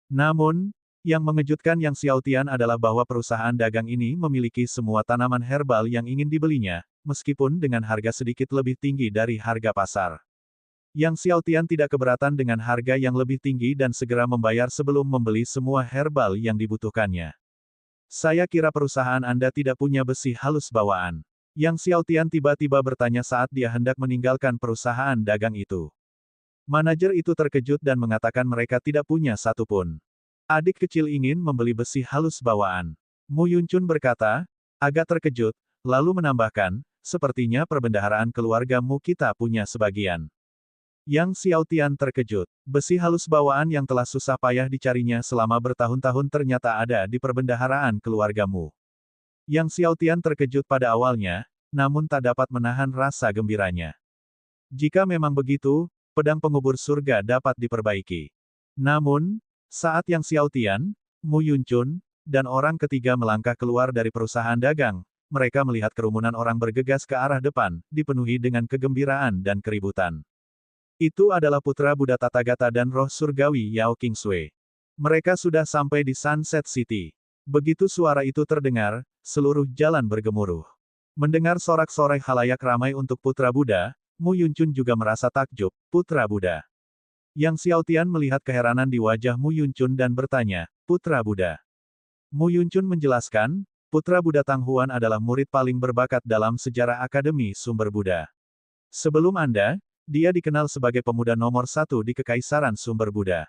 Namun, yang mengejutkan Yang Xiaotian adalah bahwa perusahaan dagang ini memiliki semua tanaman herbal yang ingin dibelinya, meskipun dengan harga sedikit lebih tinggi dari harga pasar. Yang Xiaotian tidak keberatan dengan harga yang lebih tinggi dan segera membayar sebelum membeli semua herbal yang dibutuhkannya. Saya kira perusahaan Anda tidak punya besi halus bawaan. Yang Xiaotian tiba-tiba bertanya saat dia hendak meninggalkan perusahaan dagang itu. Manajer itu terkejut dan mengatakan mereka tidak punya satupun. Adik kecil ingin membeli besi halus bawaan. Mu Yunchun berkata, agak terkejut, lalu menambahkan, sepertinya perbendaharaan keluargamu kita punya sebagian. Yang Xiaotian terkejut. Besi halus bawaan yang telah susah payah dicarinya selama bertahun-tahun ternyata ada di perbendaharaan keluargamu. Yang Xiaotian terkejut pada awalnya, namun tak dapat menahan rasa gembiranya. Jika memang begitu, pedang pengubur surga dapat diperbaiki. Namun, saat Yang Xiaotian, Mu Yunchun, dan orang ketiga melangkah keluar dari perusahaan dagang, mereka melihat kerumunan orang bergegas ke arah depan, dipenuhi dengan kegembiraan dan keributan. Itu adalah putra Buddha Tathagata dan roh surgawi Yao Qingsui. Mereka sudah sampai di Sunset City. Begitu suara itu terdengar, seluruh jalan bergemuruh. Mendengar sorak-sorai halayak ramai untuk putra Buddha, Mu Yunchun juga merasa takjub, putra Buddha. Yang Xiaotian melihat keheranan di wajah Mu Yunchun dan bertanya, putra Buddha. Mu Yunchun menjelaskan, putra Buddha Tang Huan adalah murid paling berbakat dalam sejarah Akademi Sumber Buddha. Sebelum Anda, dia dikenal sebagai pemuda nomor satu di Kekaisaran Sumber Buddha.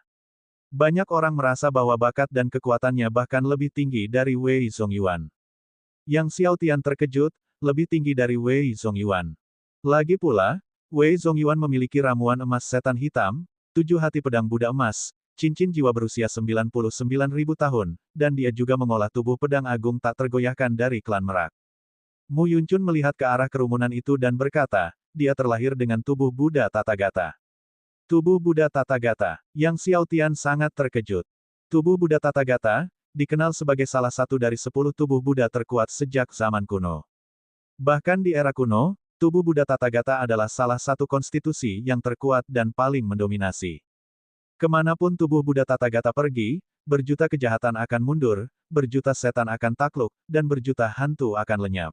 Banyak orang merasa bahwa bakat dan kekuatannya bahkan lebih tinggi dari Wei Zongyuan. Yang Xiaotian terkejut, lebih tinggi dari Wei Zongyuan. Lagi pula, Wei Zongyuan memiliki ramuan emas setan hitam, 7 hati pedang Buddha emas, cincin jiwa berusia 99.000 tahun, dan dia juga mengolah tubuh pedang agung tak tergoyahkan dari klan Merak. Mu Yunchun melihat ke arah kerumunan itu dan berkata, dia terlahir dengan tubuh Buddha Tathagata. Tubuh Buddha Tathagata. Yang Xiaotian sangat terkejut. Tubuh Buddha Tathagata, dikenal sebagai salah satu dari 10 tubuh Buddha terkuat sejak zaman kuno. Bahkan di era kuno, tubuh Buddha Tathagata adalah salah satu konstitusi yang terkuat dan paling mendominasi. Kemanapun tubuh Buddha Tathagata pergi, berjuta kejahatan akan mundur, berjuta setan akan takluk, dan berjuta hantu akan lenyap.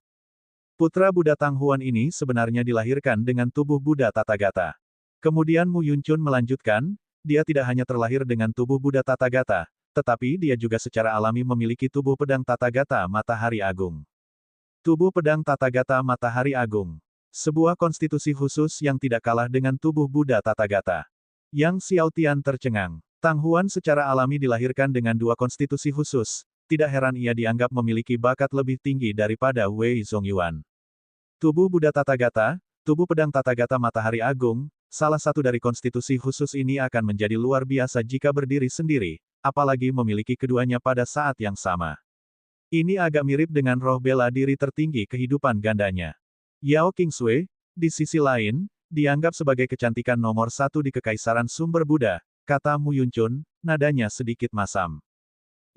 Putra Buddha Tang Huan ini sebenarnya dilahirkan dengan tubuh Buddha Tathagata. Kemudian Mu Yunchun melanjutkan, dia tidak hanya terlahir dengan tubuh Buddha Tathagata, tetapi dia juga secara alami memiliki tubuh pedang Tathagata Matahari Agung. Tubuh pedang Tathagata Matahari Agung. Sebuah konstitusi khusus yang tidak kalah dengan tubuh Buddha Tathagata. Yang Xiaotian tercengang. Tang Huan secara alami dilahirkan dengan dua konstitusi khusus, tidak heran ia dianggap memiliki bakat lebih tinggi daripada Wei Zongyuan. Tubuh Buddha Tathagata, tubuh pedang Tathagata Matahari Agung, salah satu dari konstitusi khusus ini akan menjadi luar biasa jika berdiri sendiri, apalagi memiliki keduanya pada saat yang sama. Ini agak mirip dengan roh bela diri tertinggi kehidupan gandanya. Yao Qingsui, di sisi lain, dianggap sebagai kecantikan nomor satu di Kekaisaran Sumber Buddha, kata Mu Yunchun, nadanya sedikit masam.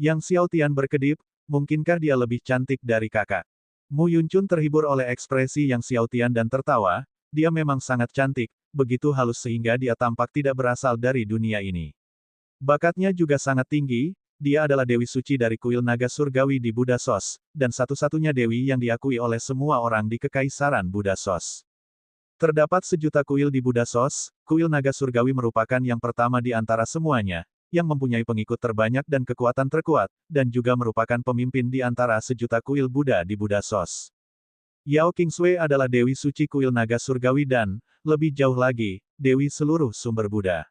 Yang Xiaotian berkedip, mungkinkah dia lebih cantik dari kakak? Mu Yunchun terhibur oleh ekspresi Yang Xiaotian dan tertawa, dia memang sangat cantik, begitu halus sehingga dia tampak tidak berasal dari dunia ini. Bakatnya juga sangat tinggi, dia adalah Dewi Suci dari kuil naga surgawi di Buddha Sos, dan satu-satunya dewi yang diakui oleh semua orang di Kekaisaran Buddha Sos. Terdapat sejuta kuil di Buddha Sos, kuil naga surgawi merupakan yang pertama di antara semuanya, yang mempunyai pengikut terbanyak dan kekuatan terkuat, dan juga merupakan pemimpin di antara sejuta kuil Buddha di Buddha Sos. Yao Qingsui adalah Dewi Suci kuil naga surgawi dan, lebih jauh lagi, Dewi seluruh sumber Buddha.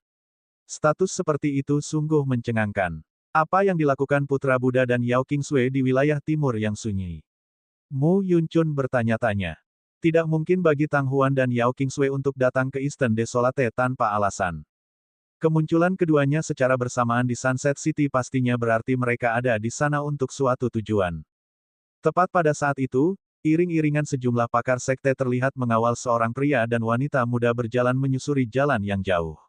Status seperti itu sungguh mencengangkan. Apa yang dilakukan putra Buddha dan Yao Qingsui di wilayah timur yang sunyi? Mu Yunchun bertanya-tanya. Tidak mungkin bagi Tang Huan dan Yao Qingsui untuk datang ke Eastern Desolate tanpa alasan. Kemunculan keduanya secara bersamaan di Sunset City pastinya berarti mereka ada di sana untuk suatu tujuan. Tepat pada saat itu, iring-iringan sejumlah pakar sekte terlihat mengawal seorang pria dan wanita muda berjalan menyusuri jalan yang jauh.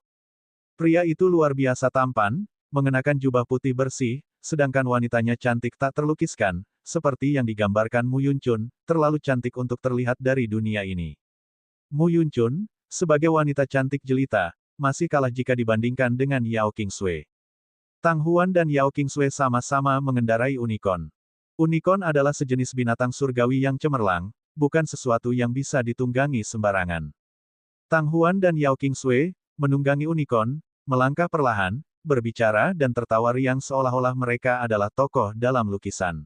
Pria itu luar biasa tampan, mengenakan jubah putih bersih, sedangkan wanitanya cantik tak terlukiskan, seperti yang digambarkan Mu Yunchun, terlalu cantik untuk terlihat dari dunia ini. Mu Yunchun, sebagai wanita cantik jelita, masih kalah jika dibandingkan dengan Yao Qingsui. Tang Huan dan Yao Qingsui sama-sama mengendarai unicorn. Unicorn adalah sejenis binatang surgawi yang cemerlang, bukan sesuatu yang bisa ditunggangi sembarangan. Tang Huan dan Yao Qingsui, menunggangi unicorn, melangkah perlahan, berbicara dan tertawa riang seolah-olah mereka adalah tokoh dalam lukisan.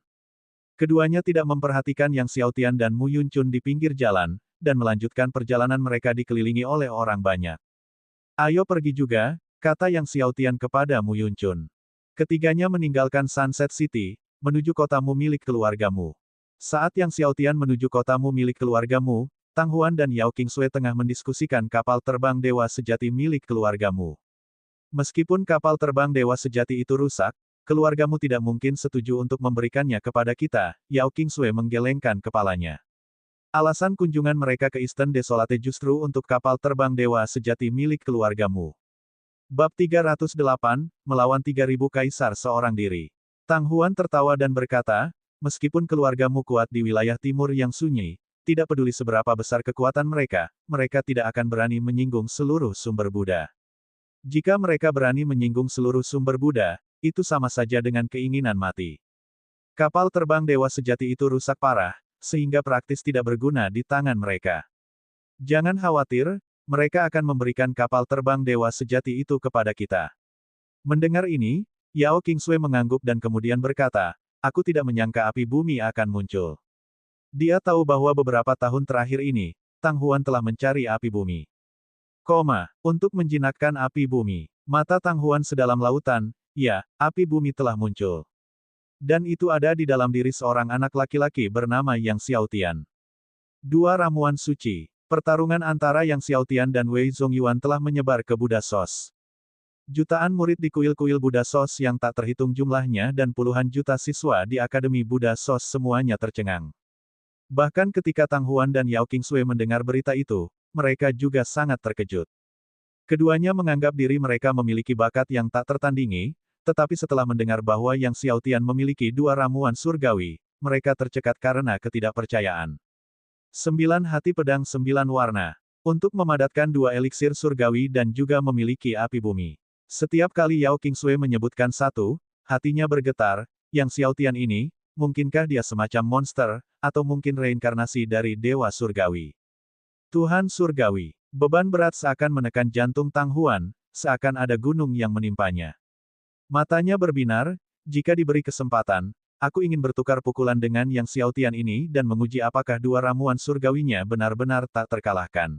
Keduanya tidak memperhatikan Yang Xiaotian dan Mu Yunchun di pinggir jalan, dan melanjutkan perjalanan mereka dikelilingi oleh orang banyak. Ayo pergi juga, kata Yang Xiaotian kepada Mu Yunchun. Ketiganya meninggalkan Sunset City, menuju kotamu milik keluargamu. Saat Yang Xiaotian menuju kotamu milik keluargamu, Tang Huan dan Yao Qingsui tengah mendiskusikan kapal terbang dewa sejati milik keluargamu. Meskipun kapal terbang dewa sejati itu rusak, keluargamu tidak mungkin setuju untuk memberikannya kepada kita, Yao Qingsui menggelengkan kepalanya. Alasan kunjungan mereka ke Eastern Desolate justru untuk kapal terbang dewa sejati milik keluargamu. Bab 308, Melawan 3000 Kaisar Seorang Diri. Tang Huan tertawa dan berkata, meskipun keluargamu kuat di wilayah timur yang sunyi, tidak peduli seberapa besar kekuatan mereka, mereka tidak akan berani menyinggung seluruh sumber Buddha. Jika mereka berani menyinggung seluruh sumber Buddha, itu sama saja dengan keinginan mati. Kapal terbang dewa sejati itu rusak parah, sehingga praktis tidak berguna di tangan mereka. Jangan khawatir, mereka akan memberikan kapal terbang dewa sejati itu kepada kita. Mendengar ini, Yao Qingsui mengangguk dan kemudian berkata, aku tidak menyangka api bumi akan muncul. Dia tahu bahwa beberapa tahun terakhir ini, Tang Huan telah mencari api bumi. Untuk menjinakkan api bumi. Mata Tang Huan sedalam lautan, ya, api bumi telah muncul. Dan itu ada di dalam diri seorang anak laki-laki bernama Yang Xiaotian. Dua ramuan suci. Pertarungan antara Yang Xiaotian dan Wei Zongyuan telah menyebar ke Buddha Sos. Jutaan murid di kuil-kuil Buddha Sos yang tak terhitung jumlahnya dan puluhan juta siswa di Akademi Buddha Sos semuanya tercengang. Bahkan ketika Tang Huan dan Yao Qingsui mendengar berita itu, mereka juga sangat terkejut. Keduanya menganggap diri mereka memiliki bakat yang tak tertandingi, tetapi setelah mendengar bahwa Yang Xiaotian memiliki dua ramuan surgawi, mereka tercekat karena ketidakpercayaan. 9 hati pedang 9 warna. Untuk memadatkan dua eliksir surgawi dan juga memiliki api bumi. Setiap kali Yao Qingsui menyebutkan satu, hatinya bergetar, Yang Xiaotian ini, mungkinkah dia semacam monster, atau mungkin reinkarnasi dari dewa surgawi. Tuhan surgawi. Beban berat seakan menekan jantung Tang Huan, seakan ada gunung yang menimpanya. Matanya berbinar, jika diberi kesempatan, aku ingin bertukar pukulan dengan Yang Xiaotian ini dan menguji apakah dua ramuan surgawinya benar-benar tak terkalahkan.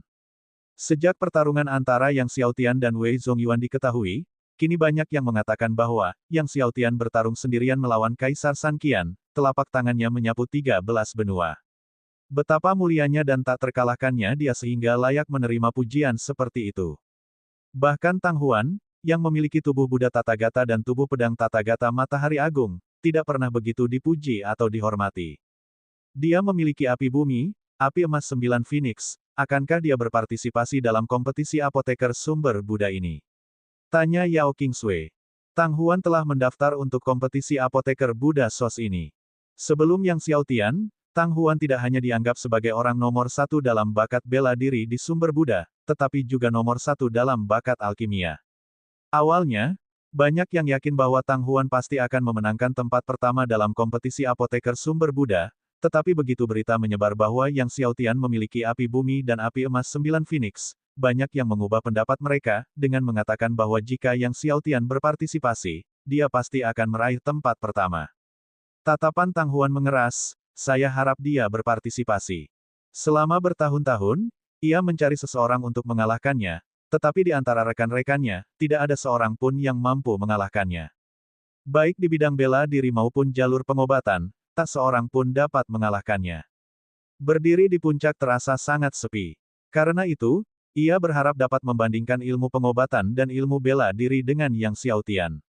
Sejak pertarungan antara Yang Xiaotian dan Wei Zongyuan diketahui, kini banyak yang mengatakan bahwa Yang Xiaotian bertarung sendirian melawan Kaisar San Qian, telapak tangannya menyapu 13 benua. Betapa mulianya dan tak terkalahkannya dia sehingga layak menerima pujian seperti itu. Bahkan Tang Huan, yang memiliki tubuh Buddha Tathagata dan tubuh pedang Tathagata Matahari Agung, tidak pernah begitu dipuji atau dihormati. Dia memiliki api bumi, api emas 9 Phoenix, akankah dia berpartisipasi dalam kompetisi apoteker sumber Buddha ini? Tanya Yao Qingsui. Tang Huan telah mendaftar untuk kompetisi apoteker Buddha Sos ini. Sebelum Yang Xiaotian, Tang Huan tidak hanya dianggap sebagai orang nomor satu dalam bakat bela diri di sumber Buddha, tetapi juga nomor satu dalam bakat alkimia. Awalnya, banyak yang yakin bahwa Tang Huan pasti akan memenangkan tempat pertama dalam kompetisi apoteker sumber Buddha, tetapi begitu berita menyebar bahwa Yang Xiaotian memiliki api bumi dan api emas 9 Phoenix, banyak yang mengubah pendapat mereka, dengan mengatakan bahwa jika Yang Xiaotian berpartisipasi, dia pasti akan meraih tempat pertama. Tatapan Tang Huan mengeras, saya harap dia berpartisipasi. Selama bertahun-tahun, ia mencari seseorang untuk mengalahkannya, tetapi di antara rekan-rekannya, tidak ada seorang pun yang mampu mengalahkannya. Baik di bidang bela diri maupun jalur pengobatan, tak seorang pun dapat mengalahkannya. Berdiri di puncak terasa sangat sepi. Karena itu, ia berharap dapat membandingkan ilmu pengobatan dan ilmu bela diri dengan Yang Xiaotian.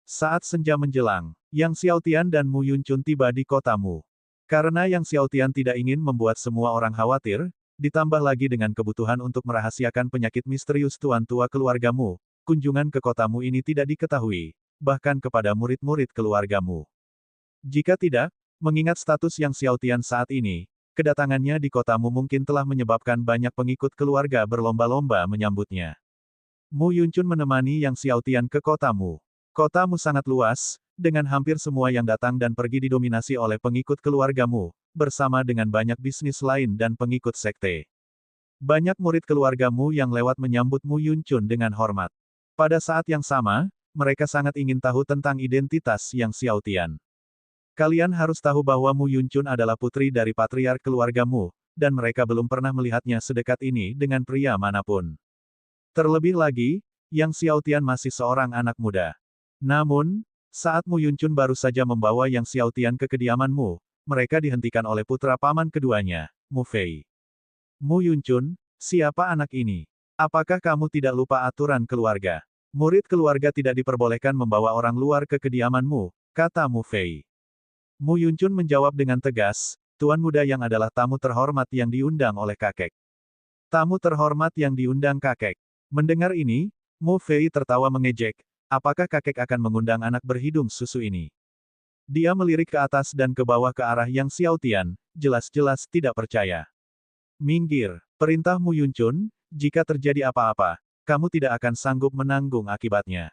Saat senja menjelang, Yang Xiaotian dan Mu Yuncun tiba di kotamu. Karena Yang Xiaotian tidak ingin membuat semua orang khawatir, ditambah lagi dengan kebutuhan untuk merahasiakan penyakit misterius tuan tua keluargamu, kunjungan ke kotamu ini tidak diketahui, bahkan kepada murid-murid keluargamu. Jika tidak, mengingat status Yang Xiaotian saat ini, kedatangannya di kotamu mungkin telah menyebabkan banyak pengikut keluarga berlomba-lomba menyambutnya. Mu Yuncun menemani Yang Xiaotian ke kotamu. Kotamu sangat luas, dengan hampir semua yang datang dan pergi didominasi oleh pengikut keluargamu, bersama dengan banyak bisnis lain dan pengikut sekte. Banyak murid keluargamu yang lewat menyambut Mu Yuncun dengan hormat. Pada saat yang sama, mereka sangat ingin tahu tentang identitas Yang Xiaotian. Kalian harus tahu bahwa Mu Yuncun adalah putri dari patriark keluargamu, dan mereka belum pernah melihatnya sedekat ini dengan pria manapun. Terlebih lagi, Yang Xiaotian masih seorang anak muda. Namun, saat Mu Yuncun baru saja membawa Yang Xiaotian ke kediamanmu, mereka dihentikan oleh putra paman keduanya, Mu Fei. Mu Yunchun, siapa anak ini? Apakah kamu tidak lupa aturan keluarga? Murid keluarga tidak diperbolehkan membawa orang luar ke kediamanmu, kata Mu Fei. Mu Yunchun menjawab dengan tegas, tuan muda yang adalah tamu terhormat yang diundang oleh kakek. Tamu terhormat yang diundang kakek. Mendengar ini, Mu Fei tertawa mengejek, apakah kakek akan mengundang anak berhidung susu ini? Dia melirik ke atas dan ke bawah ke arah Yang Xiaotian, jelas-jelas tidak percaya. Minggir, perintah Mu Yunchun, jika terjadi apa-apa, kamu tidak akan sanggup menanggung akibatnya.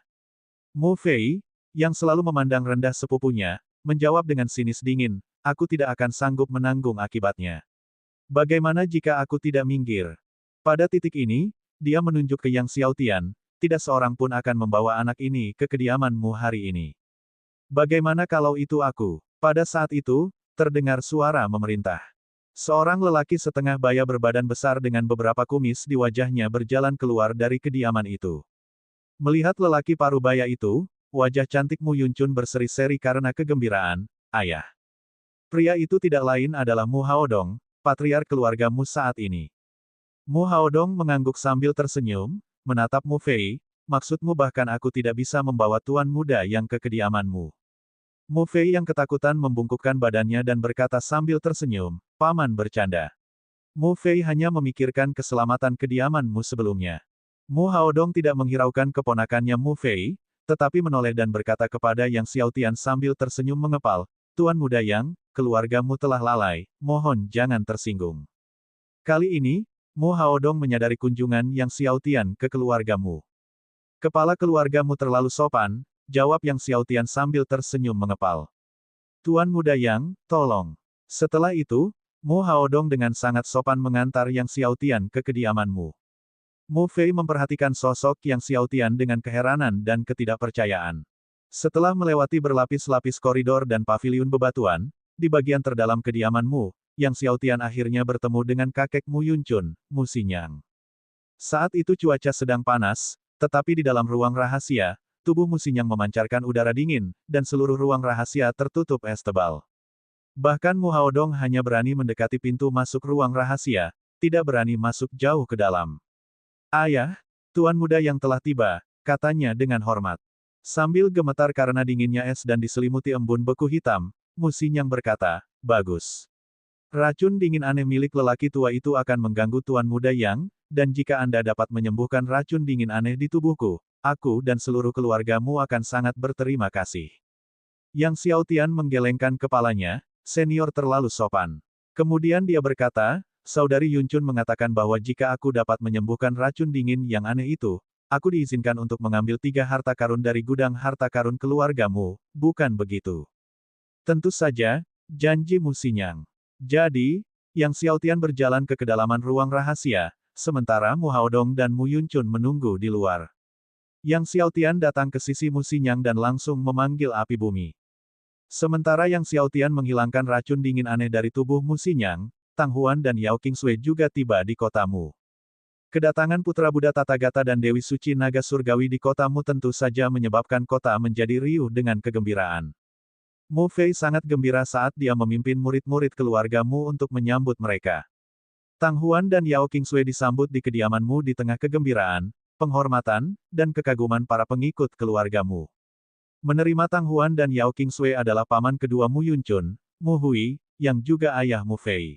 Mu Fei, yang selalu memandang rendah sepupunya, menjawab dengan sinis dingin, aku tidak akan sanggup menanggung akibatnya. Bagaimana jika aku tidak minggir? Pada titik ini, dia menunjuk ke Yang Xiaotian, tidak seorang pun akan membawa anak ini ke kediamanmu hari ini. Bagaimana kalau itu aku? Pada saat itu, terdengar suara memerintah. Seorang lelaki setengah baya berbadan besar dengan beberapa kumis di wajahnya berjalan keluar dari kediaman itu. Melihat lelaki parubaya itu, wajah cantik Mu Yunchun berseri-seri karena kegembiraan, ayah. Pria itu tidak lain adalah Mu Haodong, patriark keluarga Mu saat ini. Mu Haodong mengangguk sambil tersenyum, menatap Mu Fei, maksudmu bahkan aku tidak bisa membawa tuan muda yang ke kediamanmu. Mu Fei yang ketakutan membungkukkan badannya dan berkata sambil tersenyum, paman bercanda. Mu Fei hanya memikirkan keselamatan kediamanmu sebelumnya. Mu Haodong tidak menghiraukan keponakannya Mu Fei, tetapi menoleh dan berkata kepada Yang Xiaotian sambil tersenyum mengepal, tuan muda Yang, keluargamu telah lalai, mohon jangan tersinggung. Kali ini, Mu Haodong menyadari kunjungan Yang Xiaotian ke keluargamu. Kepala keluargamu terlalu sopan, jawab Yang Xiaotian sambil tersenyum mengepal. Tuan muda Yang, tolong. Setelah itu, Mu Haodong dengan sangat sopan mengantar Yang Xiaotian ke kediamanmu. Mu Fei memperhatikan sosok Yang Xiaotian dengan keheranan dan ketidakpercayaan. Setelah melewati berlapis-lapis koridor dan paviliun bebatuan, di bagian terdalam kediamanmu, Yang Xiaotian akhirnya bertemu dengan kakek Mu Yunchun, Mu Xinyang. Saat itu cuaca sedang panas, tetapi di dalam ruang rahasia, tubuh Mu Xinyang memancarkan udara dingin, dan seluruh ruang rahasia tertutup es tebal. Bahkan Mu Haodong hanya berani mendekati pintu masuk ruang rahasia, tidak berani masuk jauh ke dalam. Ayah, tuan muda yang telah tiba, katanya dengan hormat. Sambil gemetar karena dinginnya es dan diselimuti embun beku hitam, Mu Xinyang berkata, bagus. Racun dingin aneh milik lelaki tua itu akan mengganggu tuan muda Yang, dan jika Anda dapat menyembuhkan racun dingin aneh di tubuhku, aku dan seluruh keluargamu akan sangat berterima kasih. Yang Xiaotian menggelengkan kepalanya, senior terlalu sopan. Kemudian dia berkata, Saudari Yunchun mengatakan bahwa jika aku dapat menyembuhkan racun dingin yang aneh itu, aku diizinkan untuk mengambil 3 harta karun dari gudang harta karun keluargamu, bukan begitu? Tentu saja, janji Mu Xinyang. Jadi, Yang Xiaotian berjalan ke kedalaman ruang rahasia, sementara Mu Haodong dan Mu Yunchun menunggu di luar. Yang Xiaotian datang ke sisi Mu Xinyang dan langsung memanggil api bumi. Sementara Yang Xiaotian menghilangkan racun dingin aneh dari tubuh Mu Xinyang, Tang Huan dan Yao Qingsui juga tiba di kotamu. Kedatangan Putra Buddha Tathagata dan Dewi Suci Naga Surgawi di kotamu tentu saja menyebabkan kota menjadi riuh dengan kegembiraan. Mu Fei sangat gembira saat dia memimpin murid-murid keluargamu untuk menyambut mereka. Tang Huan dan Yao Qingsui disambut di kediamanmu di tengah kegembiraan, penghormatan, dan kekaguman para pengikut keluargamu. Menerima Tang Huan dan Yao Qingsui adalah paman kedua Mu Yunchun, Mu Hui, yang juga ayah Mu Fei.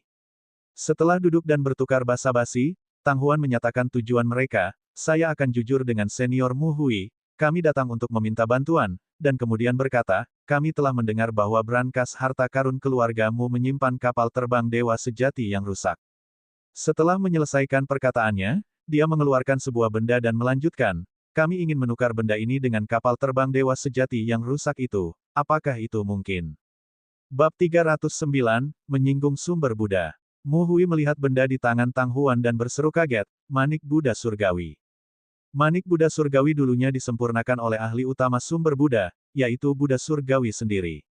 Setelah duduk dan bertukar basa-basi, Tang Huan menyatakan tujuan mereka, saya akan jujur dengan senior Mu Hui, kami datang untuk meminta bantuan, dan kemudian berkata, kami telah mendengar bahwa brankas harta karun keluargamu menyimpan kapal terbang dewa sejati yang rusak. Setelah menyelesaikan perkataannya, dia mengeluarkan sebuah benda dan melanjutkan, kami ingin menukar benda ini dengan kapal terbang dewa sejati yang rusak itu, apakah itu mungkin? Bab 309, menyinggung sumber Buddha. Mu Hui melihat benda di tangan Tang Huan dan berseru kaget, manik Buddha surgawi. Manik Buddha surgawi dulunya disempurnakan oleh ahli utama sumber Buddha, yaitu Buddha surgawi sendiri.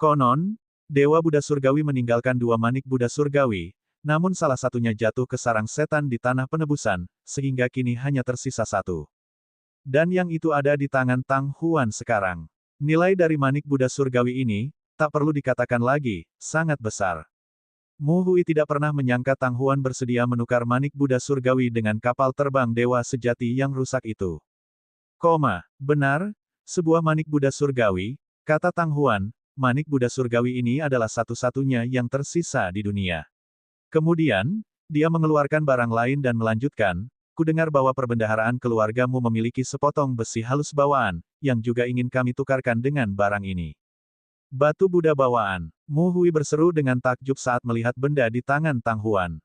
Konon, Dewa Buddha surgawi meninggalkan 2 manik Buddha surgawi, namun salah satunya jatuh ke sarang setan di tanah penebusan, sehingga kini hanya tersisa 1. Dan yang itu ada di tangan Tang Huan sekarang. Nilai dari manik Buddha surgawi ini, tak perlu dikatakan lagi, sangat besar. Mu Hui tidak pernah menyangka Tang Huan bersedia menukar manik Buddha surgawi dengan kapal terbang dewa sejati yang rusak itu. Benar, sebuah manik Buddha surgawi, kata Tang Huan, manik Buddha surgawi ini adalah satu-satunya yang tersisa di dunia. Kemudian, dia mengeluarkan barang lain dan melanjutkan, kudengar bahwa perbendaharaan keluargamu memiliki sepotong besi halus bawaan, yang juga ingin kami tukarkan dengan barang ini. Batu Buddha bawaan. Mu Hui berseru dengan takjub saat melihat benda di tangan Tang Huan.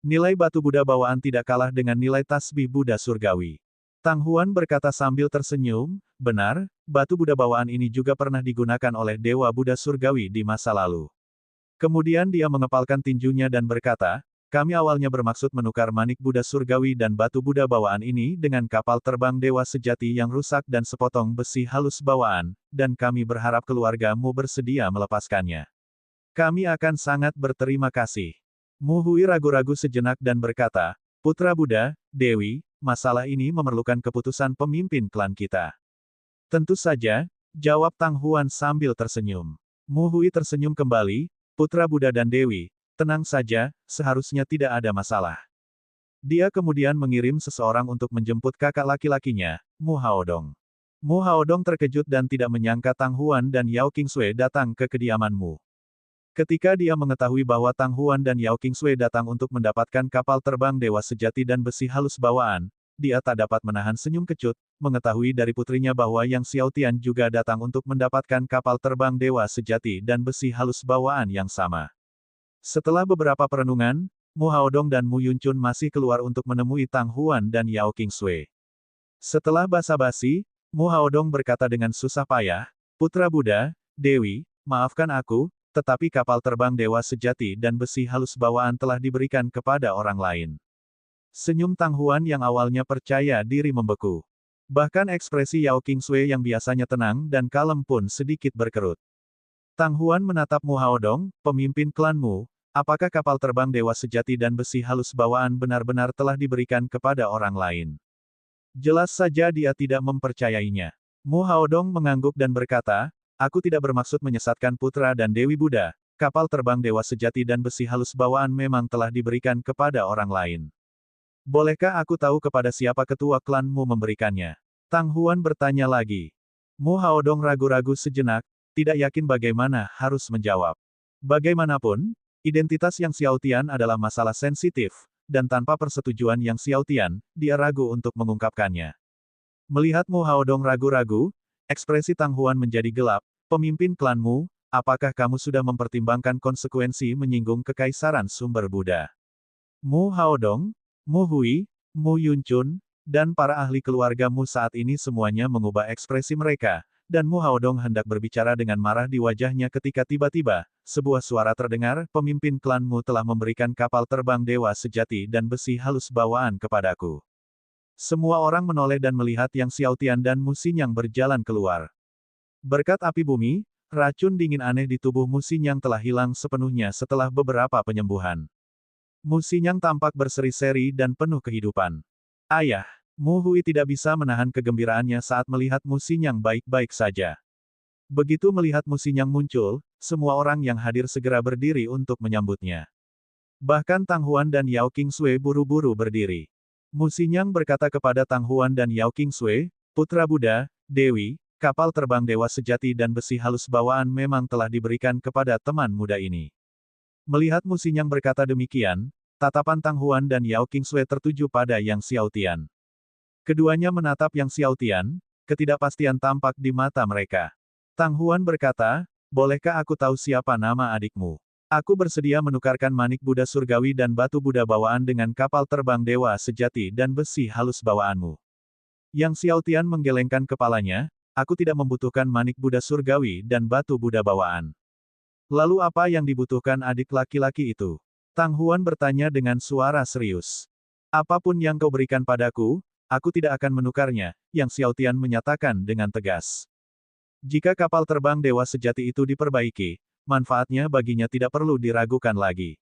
Nilai batu Buddha bawaan tidak kalah dengan nilai tasbih Buddha surgawi. Tang Huan berkata sambil tersenyum, benar, batu Buddha bawaan ini juga pernah digunakan oleh Dewa Buddha surgawi di masa lalu. Kemudian dia mengepalkan tinjunya dan berkata, kami awalnya bermaksud menukar manik Buddha surgawi dan batu Buddha bawaan ini dengan kapal terbang dewa sejati yang rusak dan sepotong besi halus bawaan, dan kami berharap keluargamu bersedia melepaskannya. Kami akan sangat berterima kasih. Mu Hui ragu-ragu sejenak dan berkata, Putra Buddha, Dewi, masalah ini memerlukan keputusan pemimpin klan kita. Tentu saja, jawab Tang Huan sambil tersenyum. Mu Hui tersenyum kembali, Putra Buddha dan Dewi, tenang saja, seharusnya tidak ada masalah. Dia kemudian mengirim seseorang untuk menjemput kakak laki-lakinya, Mu Haodong. Mu Haodong terkejut dan tidak menyangka Tang Huan dan Yao Qingsui datang ke kediaman Mu. Ketika dia mengetahui bahwa Tang Huan dan Yao Qingsui datang untuk mendapatkan kapal terbang dewa sejati dan besi halus bawaan, dia tak dapat menahan senyum kecut, mengetahui dari putrinya bahwa Yang Xiaotian juga datang untuk mendapatkan kapal terbang dewa sejati dan besi halus bawaan yang sama. Setelah beberapa perenungan, Mu Haodong dan Mu Yuncun masih keluar untuk menemui Tang Huan dan Yao Qingsui. Setelah basa-basi, Mu Haodong berkata dengan susah payah, Putra Buddha, Dewi, maafkan aku, tetapi kapal terbang dewa sejati dan besi halus bawaan telah diberikan kepada orang lain. Senyum Tang Huan yang awalnya percaya diri membeku. Bahkan ekspresi Yao Qingsui yang biasanya tenang dan kalem pun sedikit berkerut. Tang Huan menatap Mu Haodong, pemimpin klanmu, apakah kapal terbang dewa sejati dan besi halus bawaan benar-benar telah diberikan kepada orang lain? Jelas saja dia tidak mempercayainya. Mu Haodong mengangguk dan berkata, aku tidak bermaksud menyesatkan putra dan Dewi Buddha, kapal terbang dewa sejati dan besi halus bawaan memang telah diberikan kepada orang lain. Bolehkah aku tahu kepada siapa ketua klanmu memberikannya? Tang Huan bertanya lagi. Mu Haodong ragu-ragu sejenak, tidak yakin bagaimana harus menjawab. Bagaimanapun, identitas Yang Xiaotian adalah masalah sensitif, dan tanpa persetujuan Yang Xiaotian, dia ragu untuk mengungkapkannya. Melihat Mu Haodong ragu-ragu, ekspresi Tang Huan menjadi gelap, pemimpin klanmu, apakah kamu sudah mempertimbangkan konsekuensi menyinggung kekaisaran sumber Buddha? Mu Haodong, Mu Hui, Mu Yuncun, dan para ahli keluargamu saat ini semuanya mengubah ekspresi mereka, dan Mu Haodong hendak berbicara dengan marah di wajahnya ketika tiba-tiba, sebuah suara terdengar, pemimpin klanmu telah memberikan kapal terbang dewa sejati dan besi halus bawaan kepadaku. Semua orang menoleh dan melihat Yang Xiaotian dan Mu Xinyang berjalan keluar. Berkat api bumi, racun dingin aneh di tubuh Mu Xinyang telah hilang sepenuhnya setelah beberapa penyembuhan. Mu Xinyang tampak berseri-seri dan penuh kehidupan. Ayah! Mu Hui tidak bisa menahan kegembiraannya saat melihat Mu Xinyang baik-baik saja. Begitu melihat Mu Xinyang muncul, semua orang yang hadir segera berdiri untuk menyambutnya. Bahkan Tang Huan dan Yao Qingsui buru-buru berdiri. Mu Xinyang berkata kepada Tang Huan dan Yao Qingsui, Putra Buddha, Dewi, kapal terbang dewa sejati dan besi halus bawaan memang telah diberikan kepada teman muda ini. Melihat Mu Xinyang berkata demikian, tatapan Tang Huan dan Yao Qingsui tertuju pada Yang Xiaotian. Keduanya menatap Yang Xiaotian, ketidakpastian tampak di mata mereka. Tang Huan berkata, bolehkah aku tahu siapa nama adikmu? Aku bersedia menukarkan manik Buddha surgawi dan batu Buddha bawaan dengan kapal terbang dewa sejati dan besi halus bawaanmu. Yang Xiaotian menggelengkan kepalanya, aku tidak membutuhkan manik Buddha surgawi dan batu Buddha bawaan. Lalu apa yang dibutuhkan adik laki-laki itu? Tang Huan bertanya dengan suara serius. Apapun yang kau berikan padaku, aku tidak akan menukarnya, Yang Xiaotian menyatakan dengan tegas. Jika kapal terbang dewa sejati itu diperbaiki, manfaatnya baginya tidak perlu diragukan lagi.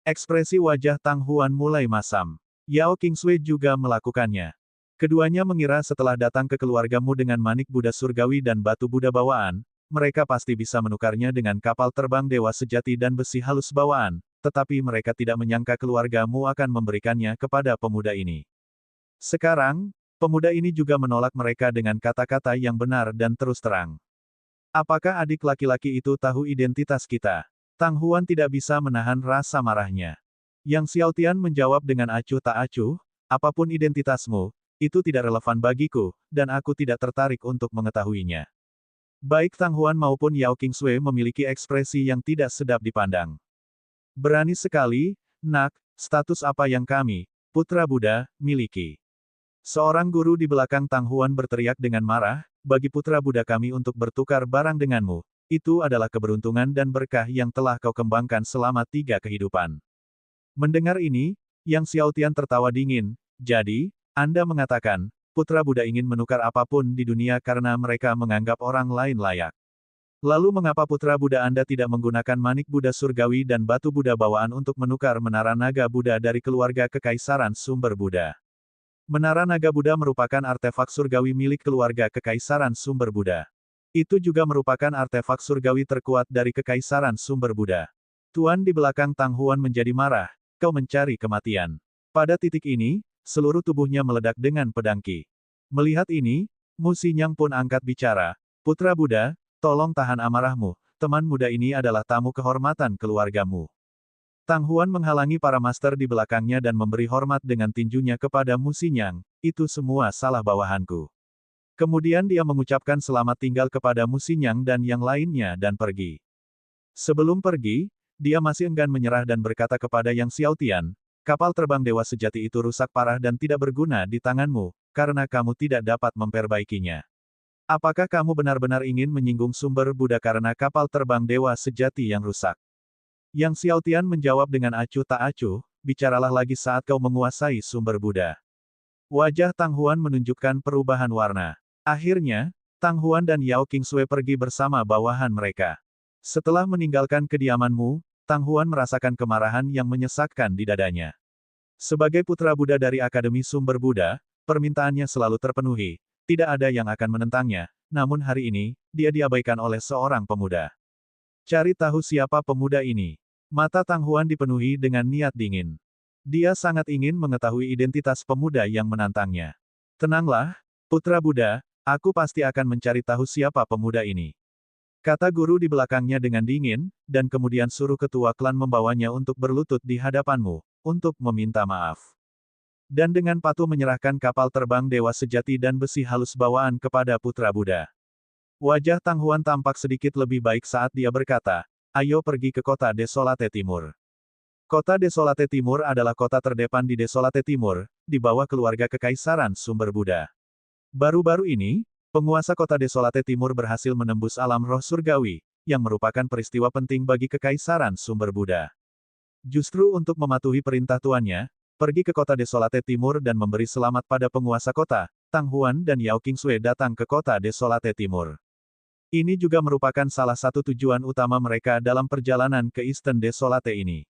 Ekspresi wajah Tang Huan mulai masam. Yao Qingsui juga melakukannya. Keduanya mengira setelah datang ke keluargamu dengan manik Buddha surgawi dan batu Buddha bawaan, mereka pasti bisa menukarnya dengan kapal terbang dewa sejati dan besi halus bawaan, tetapi mereka tidak menyangka keluargamu akan memberikannya kepada pemuda ini. Sekarang, pemuda ini juga menolak mereka dengan kata-kata yang benar dan terus terang. Apakah adik laki-laki itu tahu identitas kita? Tang Huan tidak bisa menahan rasa marahnya. Yang Xiaotian menjawab dengan acuh tak acuh, apapun identitasmu, itu tidak relevan bagiku, dan aku tidak tertarik untuk mengetahuinya. Baik Tang Huan maupun Yao Qingsui memiliki ekspresi yang tidak sedap dipandang. Berani sekali, nak, status apa yang kami, Putra Buddha, miliki? Seorang guru di belakang Tang Huan berteriak dengan marah, bagi Putra Buddha kami untuk bertukar barang denganmu, itu adalah keberuntungan dan berkah yang telah kau kembangkan selama 3 kehidupan. Mendengar ini, Yang Xiaotian tertawa dingin, jadi, Anda mengatakan, Putra Buddha ingin menukar apapun di dunia karena mereka menganggap orang lain layak. Lalu mengapa Putra Buddha Anda tidak menggunakan manik Buddha surgawi dan batu Buddha bawaan untuk menukar menara naga Buddha dari keluarga Kekaisaran Sumber Buddha? Menara naga Buddha merupakan artefak surgawi milik keluarga Kekaisaran Sumber Buddha. Itu juga merupakan artefak surgawi terkuat dari Kekaisaran Sumber Buddha. Tuan di belakang Tang Huan menjadi marah, kau mencari kematian. Pada titik ini, seluruh tubuhnya meledak dengan pedang Qi. Melihat ini, Mu Xinyang pun angkat bicara, Putra Buddha, tolong tahan amarahmu, teman muda ini adalah tamu kehormatan keluargamu. Tang Huan menghalangi para master di belakangnya dan memberi hormat dengan tinjunya kepada Mu Xinyang, itu semua salah bawahanku. Kemudian dia mengucapkan selamat tinggal kepada Mu Xinyang dan yang lainnya dan pergi. Sebelum pergi, dia masih enggan menyerah dan berkata kepada Yang Xiaotian, kapal terbang dewa sejati itu rusak parah dan tidak berguna di tanganmu, karena kamu tidak dapat memperbaikinya. Apakah kamu benar-benar ingin menyinggung sumber Buddha karena kapal terbang dewa sejati yang rusak? Yang Xiaotian menjawab dengan acuh tak acuh, bicaralah lagi saat kau menguasai sumber Buddha. Wajah Tang Huan menunjukkan perubahan warna. Akhirnya, Tang Huan dan Yao Qingsui pergi bersama bawahan mereka. Setelah meninggalkan kediamanmu, Tang Huan merasakan kemarahan yang menyesakkan di dadanya. Sebagai putra Buddha dari Akademi Sumber Buddha, permintaannya selalu terpenuhi, tidak ada yang akan menentangnya, namun hari ini, dia diabaikan oleh seorang pemuda. Cari tahu siapa pemuda ini. Mata Tang Huan dipenuhi dengan niat dingin. Dia sangat ingin mengetahui identitas pemuda yang menantangnya. Tenanglah, Putra Buddha, aku pasti akan mencari tahu siapa pemuda ini. Kata guru di belakangnya dengan dingin, dan kemudian suruh ketua klan membawanya untuk berlutut di hadapanmu, untuk meminta maaf. Dan dengan patuh menyerahkan kapal terbang dewa sejati dan besi halus bawaan kepada Putra Buddha. Wajah Tang Huan tampak sedikit lebih baik saat dia berkata, ayo pergi ke kota Desolate Timur. Kota Desolate Timur adalah kota terdepan di Desolate Timur, di bawah keluarga Kekaisaran Sumber Buddha. Baru-baru ini, penguasa kota Desolate Timur berhasil menembus alam roh surgawi, yang merupakan peristiwa penting bagi Kekaisaran Sumber Buddha. Justru untuk mematuhi perintah tuannya, pergi ke kota Desolate Timur dan memberi selamat pada penguasa kota, Tang Huan dan Yao Qingsui datang ke kota Desolate Timur. Ini juga merupakan salah satu tujuan utama mereka dalam perjalanan ke Eastern Desolate ini.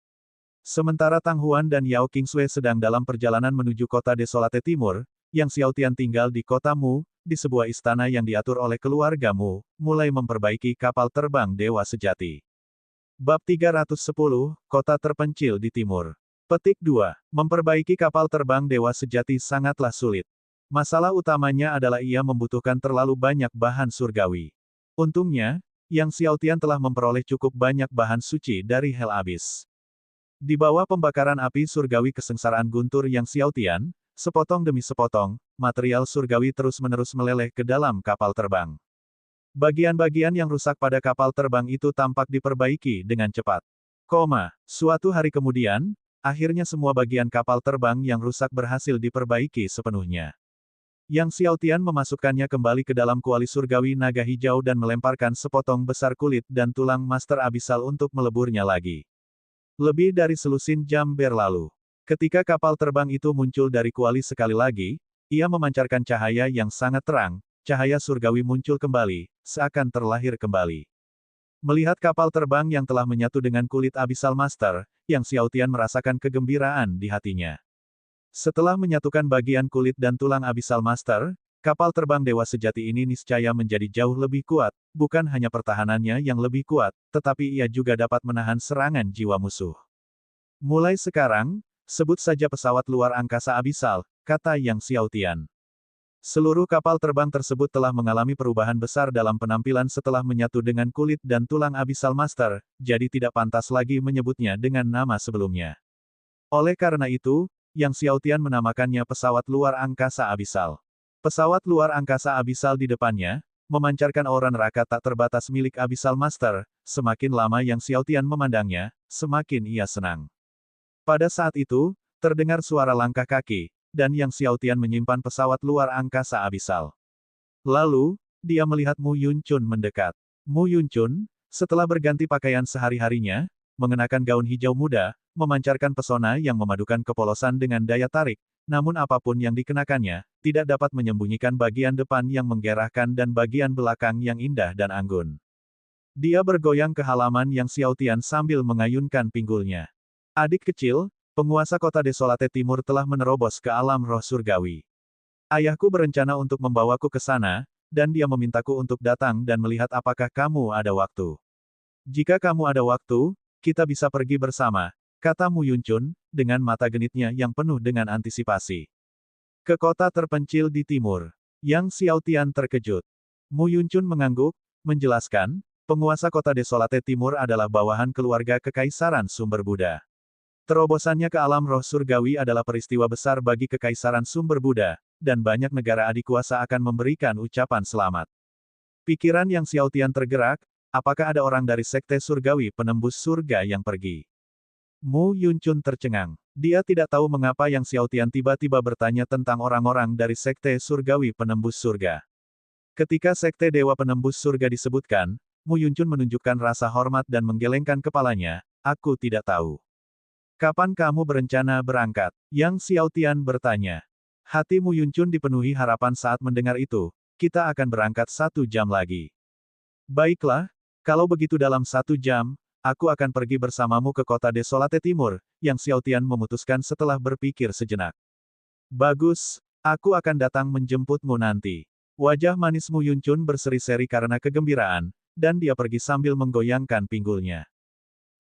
Sementara Tang Huan dan Yao Qingsui sedang dalam perjalanan menuju kota Desolate Timur, Yang Xiaotian tinggal di kota Mu, di sebuah istana yang diatur oleh keluarga Mu, mulai memperbaiki kapal terbang dewa sejati. Bab 310, Kota Terpencil di Timur. Petik 2. Memperbaiki kapal terbang dewa sejati sangatlah sulit. Masalah utamanya adalah ia membutuhkan terlalu banyak bahan surgawi. Untungnya, Yang Xiaotian telah memperoleh cukup banyak bahan suci dari Hell Abyss. Di bawah pembakaran api surgawi kesengsaraan guntur Yang Xiaotian, sepotong demi sepotong, material surgawi terus-menerus meleleh ke dalam kapal terbang. Bagian-bagian yang rusak pada kapal terbang itu tampak diperbaiki dengan cepat. Suatu hari kemudian, akhirnya semua bagian kapal terbang yang rusak berhasil diperbaiki sepenuhnya. Yang Xiaotian memasukkannya kembali ke dalam kuali surgawi naga hijau dan melemparkan sepotong besar kulit dan tulang Master Abyssal untuk meleburnya lagi. Lebih dari selusin jam berlalu. Ketika kapal terbang itu muncul dari kuali sekali lagi, ia memancarkan cahaya yang sangat terang, cahaya surgawi muncul kembali, seakan terlahir kembali. Melihat kapal terbang yang telah menyatu dengan kulit Abyssal Master, Yang Xiaotian merasakan kegembiraan di hatinya. Setelah menyatukan bagian kulit dan tulang Abyssal Master, kapal terbang dewa sejati ini niscaya menjadi jauh lebih kuat, bukan hanya pertahanannya yang lebih kuat, tetapi ia juga dapat menahan serangan jiwa musuh. Mulai sekarang, sebut saja pesawat luar angkasa abisal, kata Yang Xiaotian. Seluruh kapal terbang tersebut telah mengalami perubahan besar dalam penampilan setelah menyatu dengan kulit dan tulang Abyssal Master, jadi tidak pantas lagi menyebutnya dengan nama sebelumnya. Oleh karena itu, Yang Xiaotian menamakannya pesawat luar angkasa abisal. Pesawat luar angkasa abisal di depannya, memancarkan aura neraka tak terbatas milik Abyssal Master, semakin lama Yang Xiaotian memandangnya, semakin ia senang. Pada saat itu, terdengar suara langkah kaki, dan Yang Xiaotian menyimpan pesawat luar angkasa abisal. Lalu, dia melihat Mu Yunchun mendekat. Mu Yunchun, setelah berganti pakaian sehari-harinya, mengenakan gaun hijau muda, memancarkan pesona yang memadukan kepolosan dengan daya tarik, namun apapun yang dikenakannya, tidak dapat menyembunyikan bagian depan yang menggerahkan dan bagian belakang yang indah dan anggun. Dia bergoyang ke halaman Yang Xiaotian sambil mengayunkan pinggulnya. Adik kecil, penguasa kota Desolate Timur telah menerobos ke alam roh surgawi. Ayahku berencana untuk membawaku ke sana, dan dia memintaku untuk datang dan melihat apakah kamu ada waktu. Jika kamu ada waktu, kita bisa pergi bersama, kata Mu Yunchun, dengan mata genitnya yang penuh dengan antisipasi. Ke kota terpencil di timur. Yang Xiaotian terkejut. Mu Yunchun mengangguk, menjelaskan, penguasa kota Desolate Timur adalah bawahan keluarga Kekaisaran Sumber Buddha. Terobosannya ke alam roh surgawi adalah peristiwa besar bagi Kekaisaran Sumber Buddha, dan banyak negara adikuasa akan memberikan ucapan selamat. Pikiran Yang Xiaotian tergerak, apakah ada orang dari Sekte Surgawi Penembus Surga yang pergi? Mu Yunchun tercengang. Dia tidak tahu mengapa Yang Xiaotian tiba-tiba bertanya tentang orang-orang dari Sekte Surgawi Penembus Surga. Ketika Sekte Dewa Penembus Surga disebutkan, Mu Yunchun menunjukkan rasa hormat dan menggelengkan kepalanya, aku tidak tahu. Kapan kamu berencana berangkat? Yang Xiaotian bertanya. Hati Mu Yunchun dipenuhi harapan saat mendengar itu, kita akan berangkat 1 jam lagi. Baiklah, kalau begitu dalam 1 jam, aku akan pergi bersamamu ke kota Desolate Timur, Yang Xiaotian memutuskan setelah berpikir sejenak. Bagus, aku akan datang menjemputmu nanti. Wajah manis Mu Yunchun berseri-seri karena kegembiraan, dan dia pergi sambil menggoyangkan pinggulnya.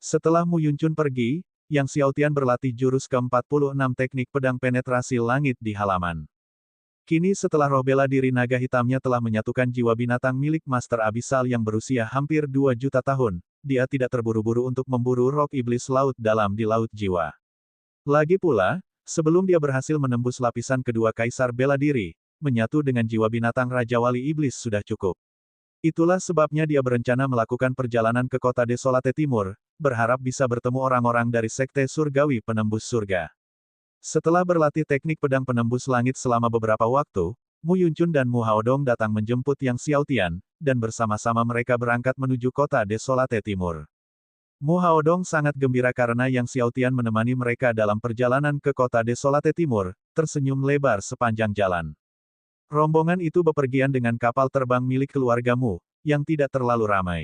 Setelah Mu Yunchun pergi, Yang Xiaotian berlatih jurus ke-46 teknik pedang penetrasi langit di halaman. Kini setelah roh bela diri naga hitamnya telah menyatukan jiwa binatang milik Master Abyssal yang berusia hampir 2 juta tahun, dia tidak terburu-buru untuk memburu roh iblis laut dalam di laut jiwa. Lagi pula, sebelum dia berhasil menembus lapisan kedua kaisar bela diri, menyatu dengan jiwa binatang Raja Wali Iblis sudah cukup. Itulah sebabnya dia berencana melakukan perjalanan ke kota Desolate Timur, berharap bisa bertemu orang-orang dari Sekte Surgawi Penembus Surga. Setelah berlatih teknik pedang penembus langit selama beberapa waktu, Mu Yunchun dan Mu Haodong datang menjemput Yang Xiaotian, dan bersama-sama mereka berangkat menuju kota Desolate Timur. Mu Haodong sangat gembira karena Yang Xiaotian menemani mereka dalam perjalanan ke kota Desolate Timur, tersenyum lebar sepanjang jalan. Rombongan itu bepergian dengan kapal terbang milik keluargamu, yang tidak terlalu ramai.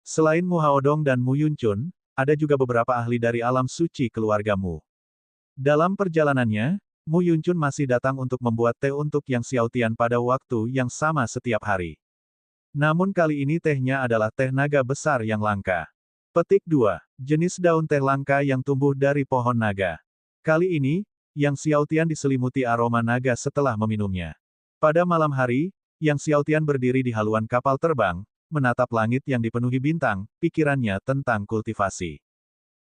Selain Mu Haodong dan Mu Yunchun, ada juga beberapa ahli dari alam suci keluargamu. Dalam perjalanannya, Mu Yunchun masih datang untuk membuat teh untuk Yang Xiaotian pada waktu yang sama setiap hari. Namun kali ini tehnya adalah teh naga besar yang langka. Petik 2. Jenis daun teh langka yang tumbuh dari pohon naga. Kali ini, Yang Xiaotian diselimuti aroma naga setelah meminumnya. Pada malam hari, Yang Xiaotian berdiri di haluan kapal terbang, menatap langit yang dipenuhi bintang, pikirannya tentang kultivasi.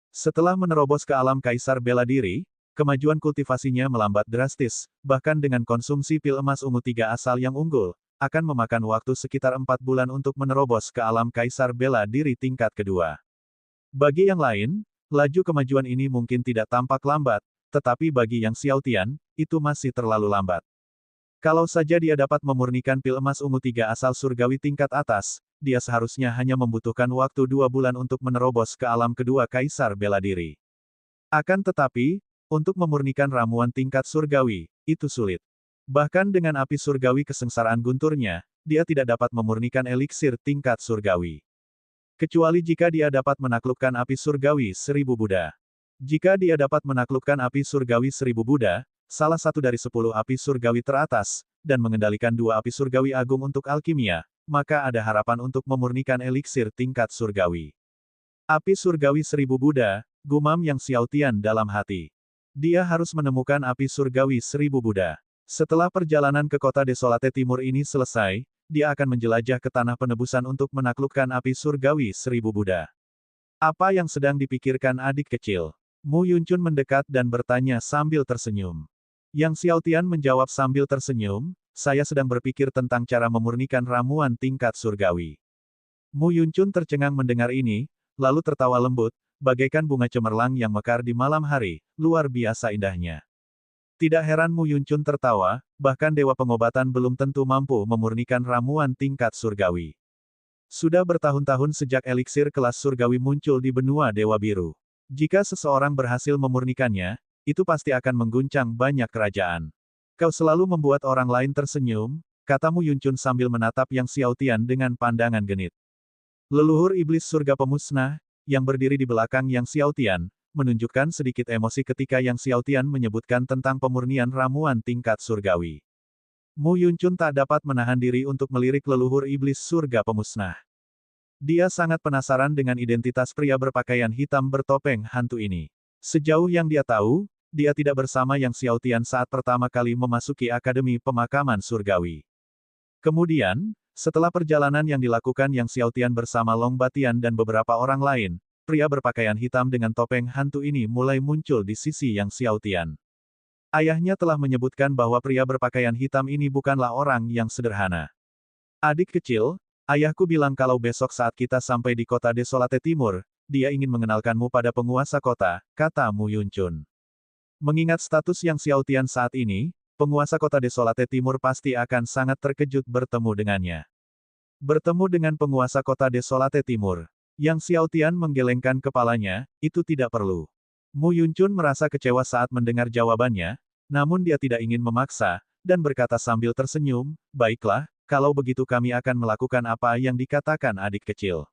Setelah menerobos ke alam kaisar bela diri, kemajuan kultivasinya melambat drastis, bahkan dengan konsumsi pil emas ungu 3 asal yang unggul, akan memakan waktu sekitar 4 bulan untuk menerobos ke alam kaisar bela diri tingkat kedua. Bagi yang lain, laju kemajuan ini mungkin tidak tampak lambat, tetapi bagi Yang Xiaotian, itu masih terlalu lambat. Kalau saja dia dapat memurnikan pil emas ungu 3 asal surgawi tingkat atas, dia seharusnya hanya membutuhkan waktu 2 bulan untuk menerobos ke alam kedua kaisar bela diri. Akan tetapi, untuk memurnikan ramuan tingkat surgawi, itu sulit. Bahkan dengan api surgawi kesengsaraan gunturnya, dia tidak dapat memurnikan eliksir tingkat surgawi. Kecuali jika dia dapat menaklukkan api surgawi 1000 Buddha. Jika dia dapat menaklukkan api surgawi 1000 Buddha, salah satu dari 10 api surgawi teratas, dan mengendalikan dua api surgawi agung untuk alkimia, maka ada harapan untuk memurnikan eliksir tingkat surgawi. Api surgawi 1000 Buddha, gumam Yang Xiaotian dalam hati. Dia harus menemukan api surgawi 1000 Buddha. Setelah perjalanan ke kota Desolate Timur ini selesai, dia akan menjelajah ke tanah penebusan untuk menaklukkan api surgawi 1000 Buddha. Apa yang sedang dipikirkan adik kecil? Mu Yuncun mendekat dan bertanya sambil tersenyum. Yang Xiaotian menjawab sambil tersenyum, saya sedang berpikir tentang cara memurnikan ramuan tingkat surgawi. Mu Yuncun tercengang mendengar ini, lalu tertawa lembut, bagaikan bunga cemerlang yang mekar di malam hari, luar biasa indahnya. Tidak heran Mu Yuncun tertawa, bahkan dewa pengobatan belum tentu mampu memurnikan ramuan tingkat surgawi. Sudah bertahun-tahun sejak eliksir kelas surgawi muncul di benua Dewa Biru. Jika seseorang berhasil memurnikannya, itu pasti akan mengguncang banyak kerajaan. Kau selalu membuat orang lain tersenyum, kata Mu Yuncun sambil menatap Yang Xiaotian dengan pandangan genit. Leluhur iblis surga pemusnah, yang berdiri di belakang Yang Xiaotian, menunjukkan sedikit emosi ketika Yang Xiaotian menyebutkan tentang pemurnian ramuan tingkat surgawi. Mu Yuncun tak dapat menahan diri untuk melirik leluhur iblis surga pemusnah. Dia sangat penasaran dengan identitas pria berpakaian hitam bertopeng hantu ini. Sejauh yang dia tahu, dia tidak bersama Yang Xiaotian saat pertama kali memasuki Akademi Pemakaman Surgawi. Kemudian, setelah perjalanan yang dilakukan Yang Xiaotian bersama Long Batian dan beberapa orang lain, pria berpakaian hitam dengan topeng hantu ini mulai muncul di sisi Yang Xiaotian. Ayahnya telah menyebutkan bahwa pria berpakaian hitam ini bukanlah orang yang sederhana. Adik kecil, ayahku bilang kalau besok saat kita sampai di kota Desolate Timur, dia ingin mengenalkanmu pada penguasa kota, kata Mu Yuncun. Mengingat status Yang Xiaotian saat ini, penguasa kota Desolate Timur pasti akan sangat terkejut bertemu dengannya. Bertemu dengan penguasa kota Desolate Timur. Yang Xiaotian menggelengkan kepalanya, itu tidak perlu. Mu Yuncun merasa kecewa saat mendengar jawabannya, namun dia tidak ingin memaksa, dan berkata sambil tersenyum, baiklah, kalau begitu kami akan melakukan apa yang dikatakan adik kecil.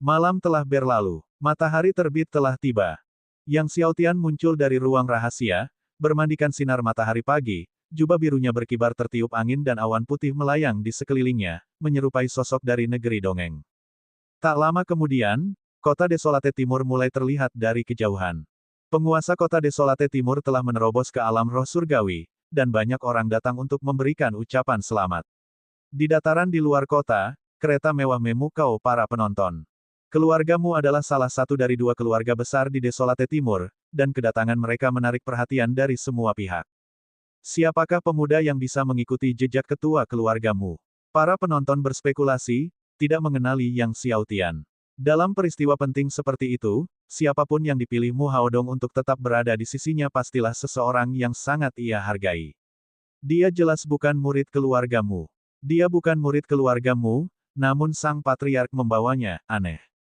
Malam telah berlalu, matahari terbit telah tiba. Yang Xiaotian muncul dari ruang rahasia, bermandikan sinar matahari pagi, jubah birunya berkibar tertiup angin dan awan putih melayang di sekelilingnya, menyerupai sosok dari negeri dongeng. Tak lama kemudian, kota Desolate Timur mulai terlihat dari kejauhan. Penguasa kota Desolate Timur telah menerobos ke alam roh surgawi, dan banyak orang datang untuk memberikan ucapan selamat. Di dataran di luar kota, kereta mewah memukau para penonton. Keluargamu adalah salah satu dari dua keluarga besar di Desolate Timur, dan kedatangan mereka menarik perhatian dari semua pihak. Siapakah pemuda yang bisa mengikuti jejak ketua keluargamu? Para penonton berspekulasi, tidak mengenali Yang Xiaotian. Dalam peristiwa penting seperti itu, siapapun yang dipilih Mu Haodong untuk tetap berada di sisinya pastilah seseorang yang sangat ia hargai. Dia jelas bukan murid keluargamu. Dia bukan murid keluargamu, namun sang patriark membawanya, aneh.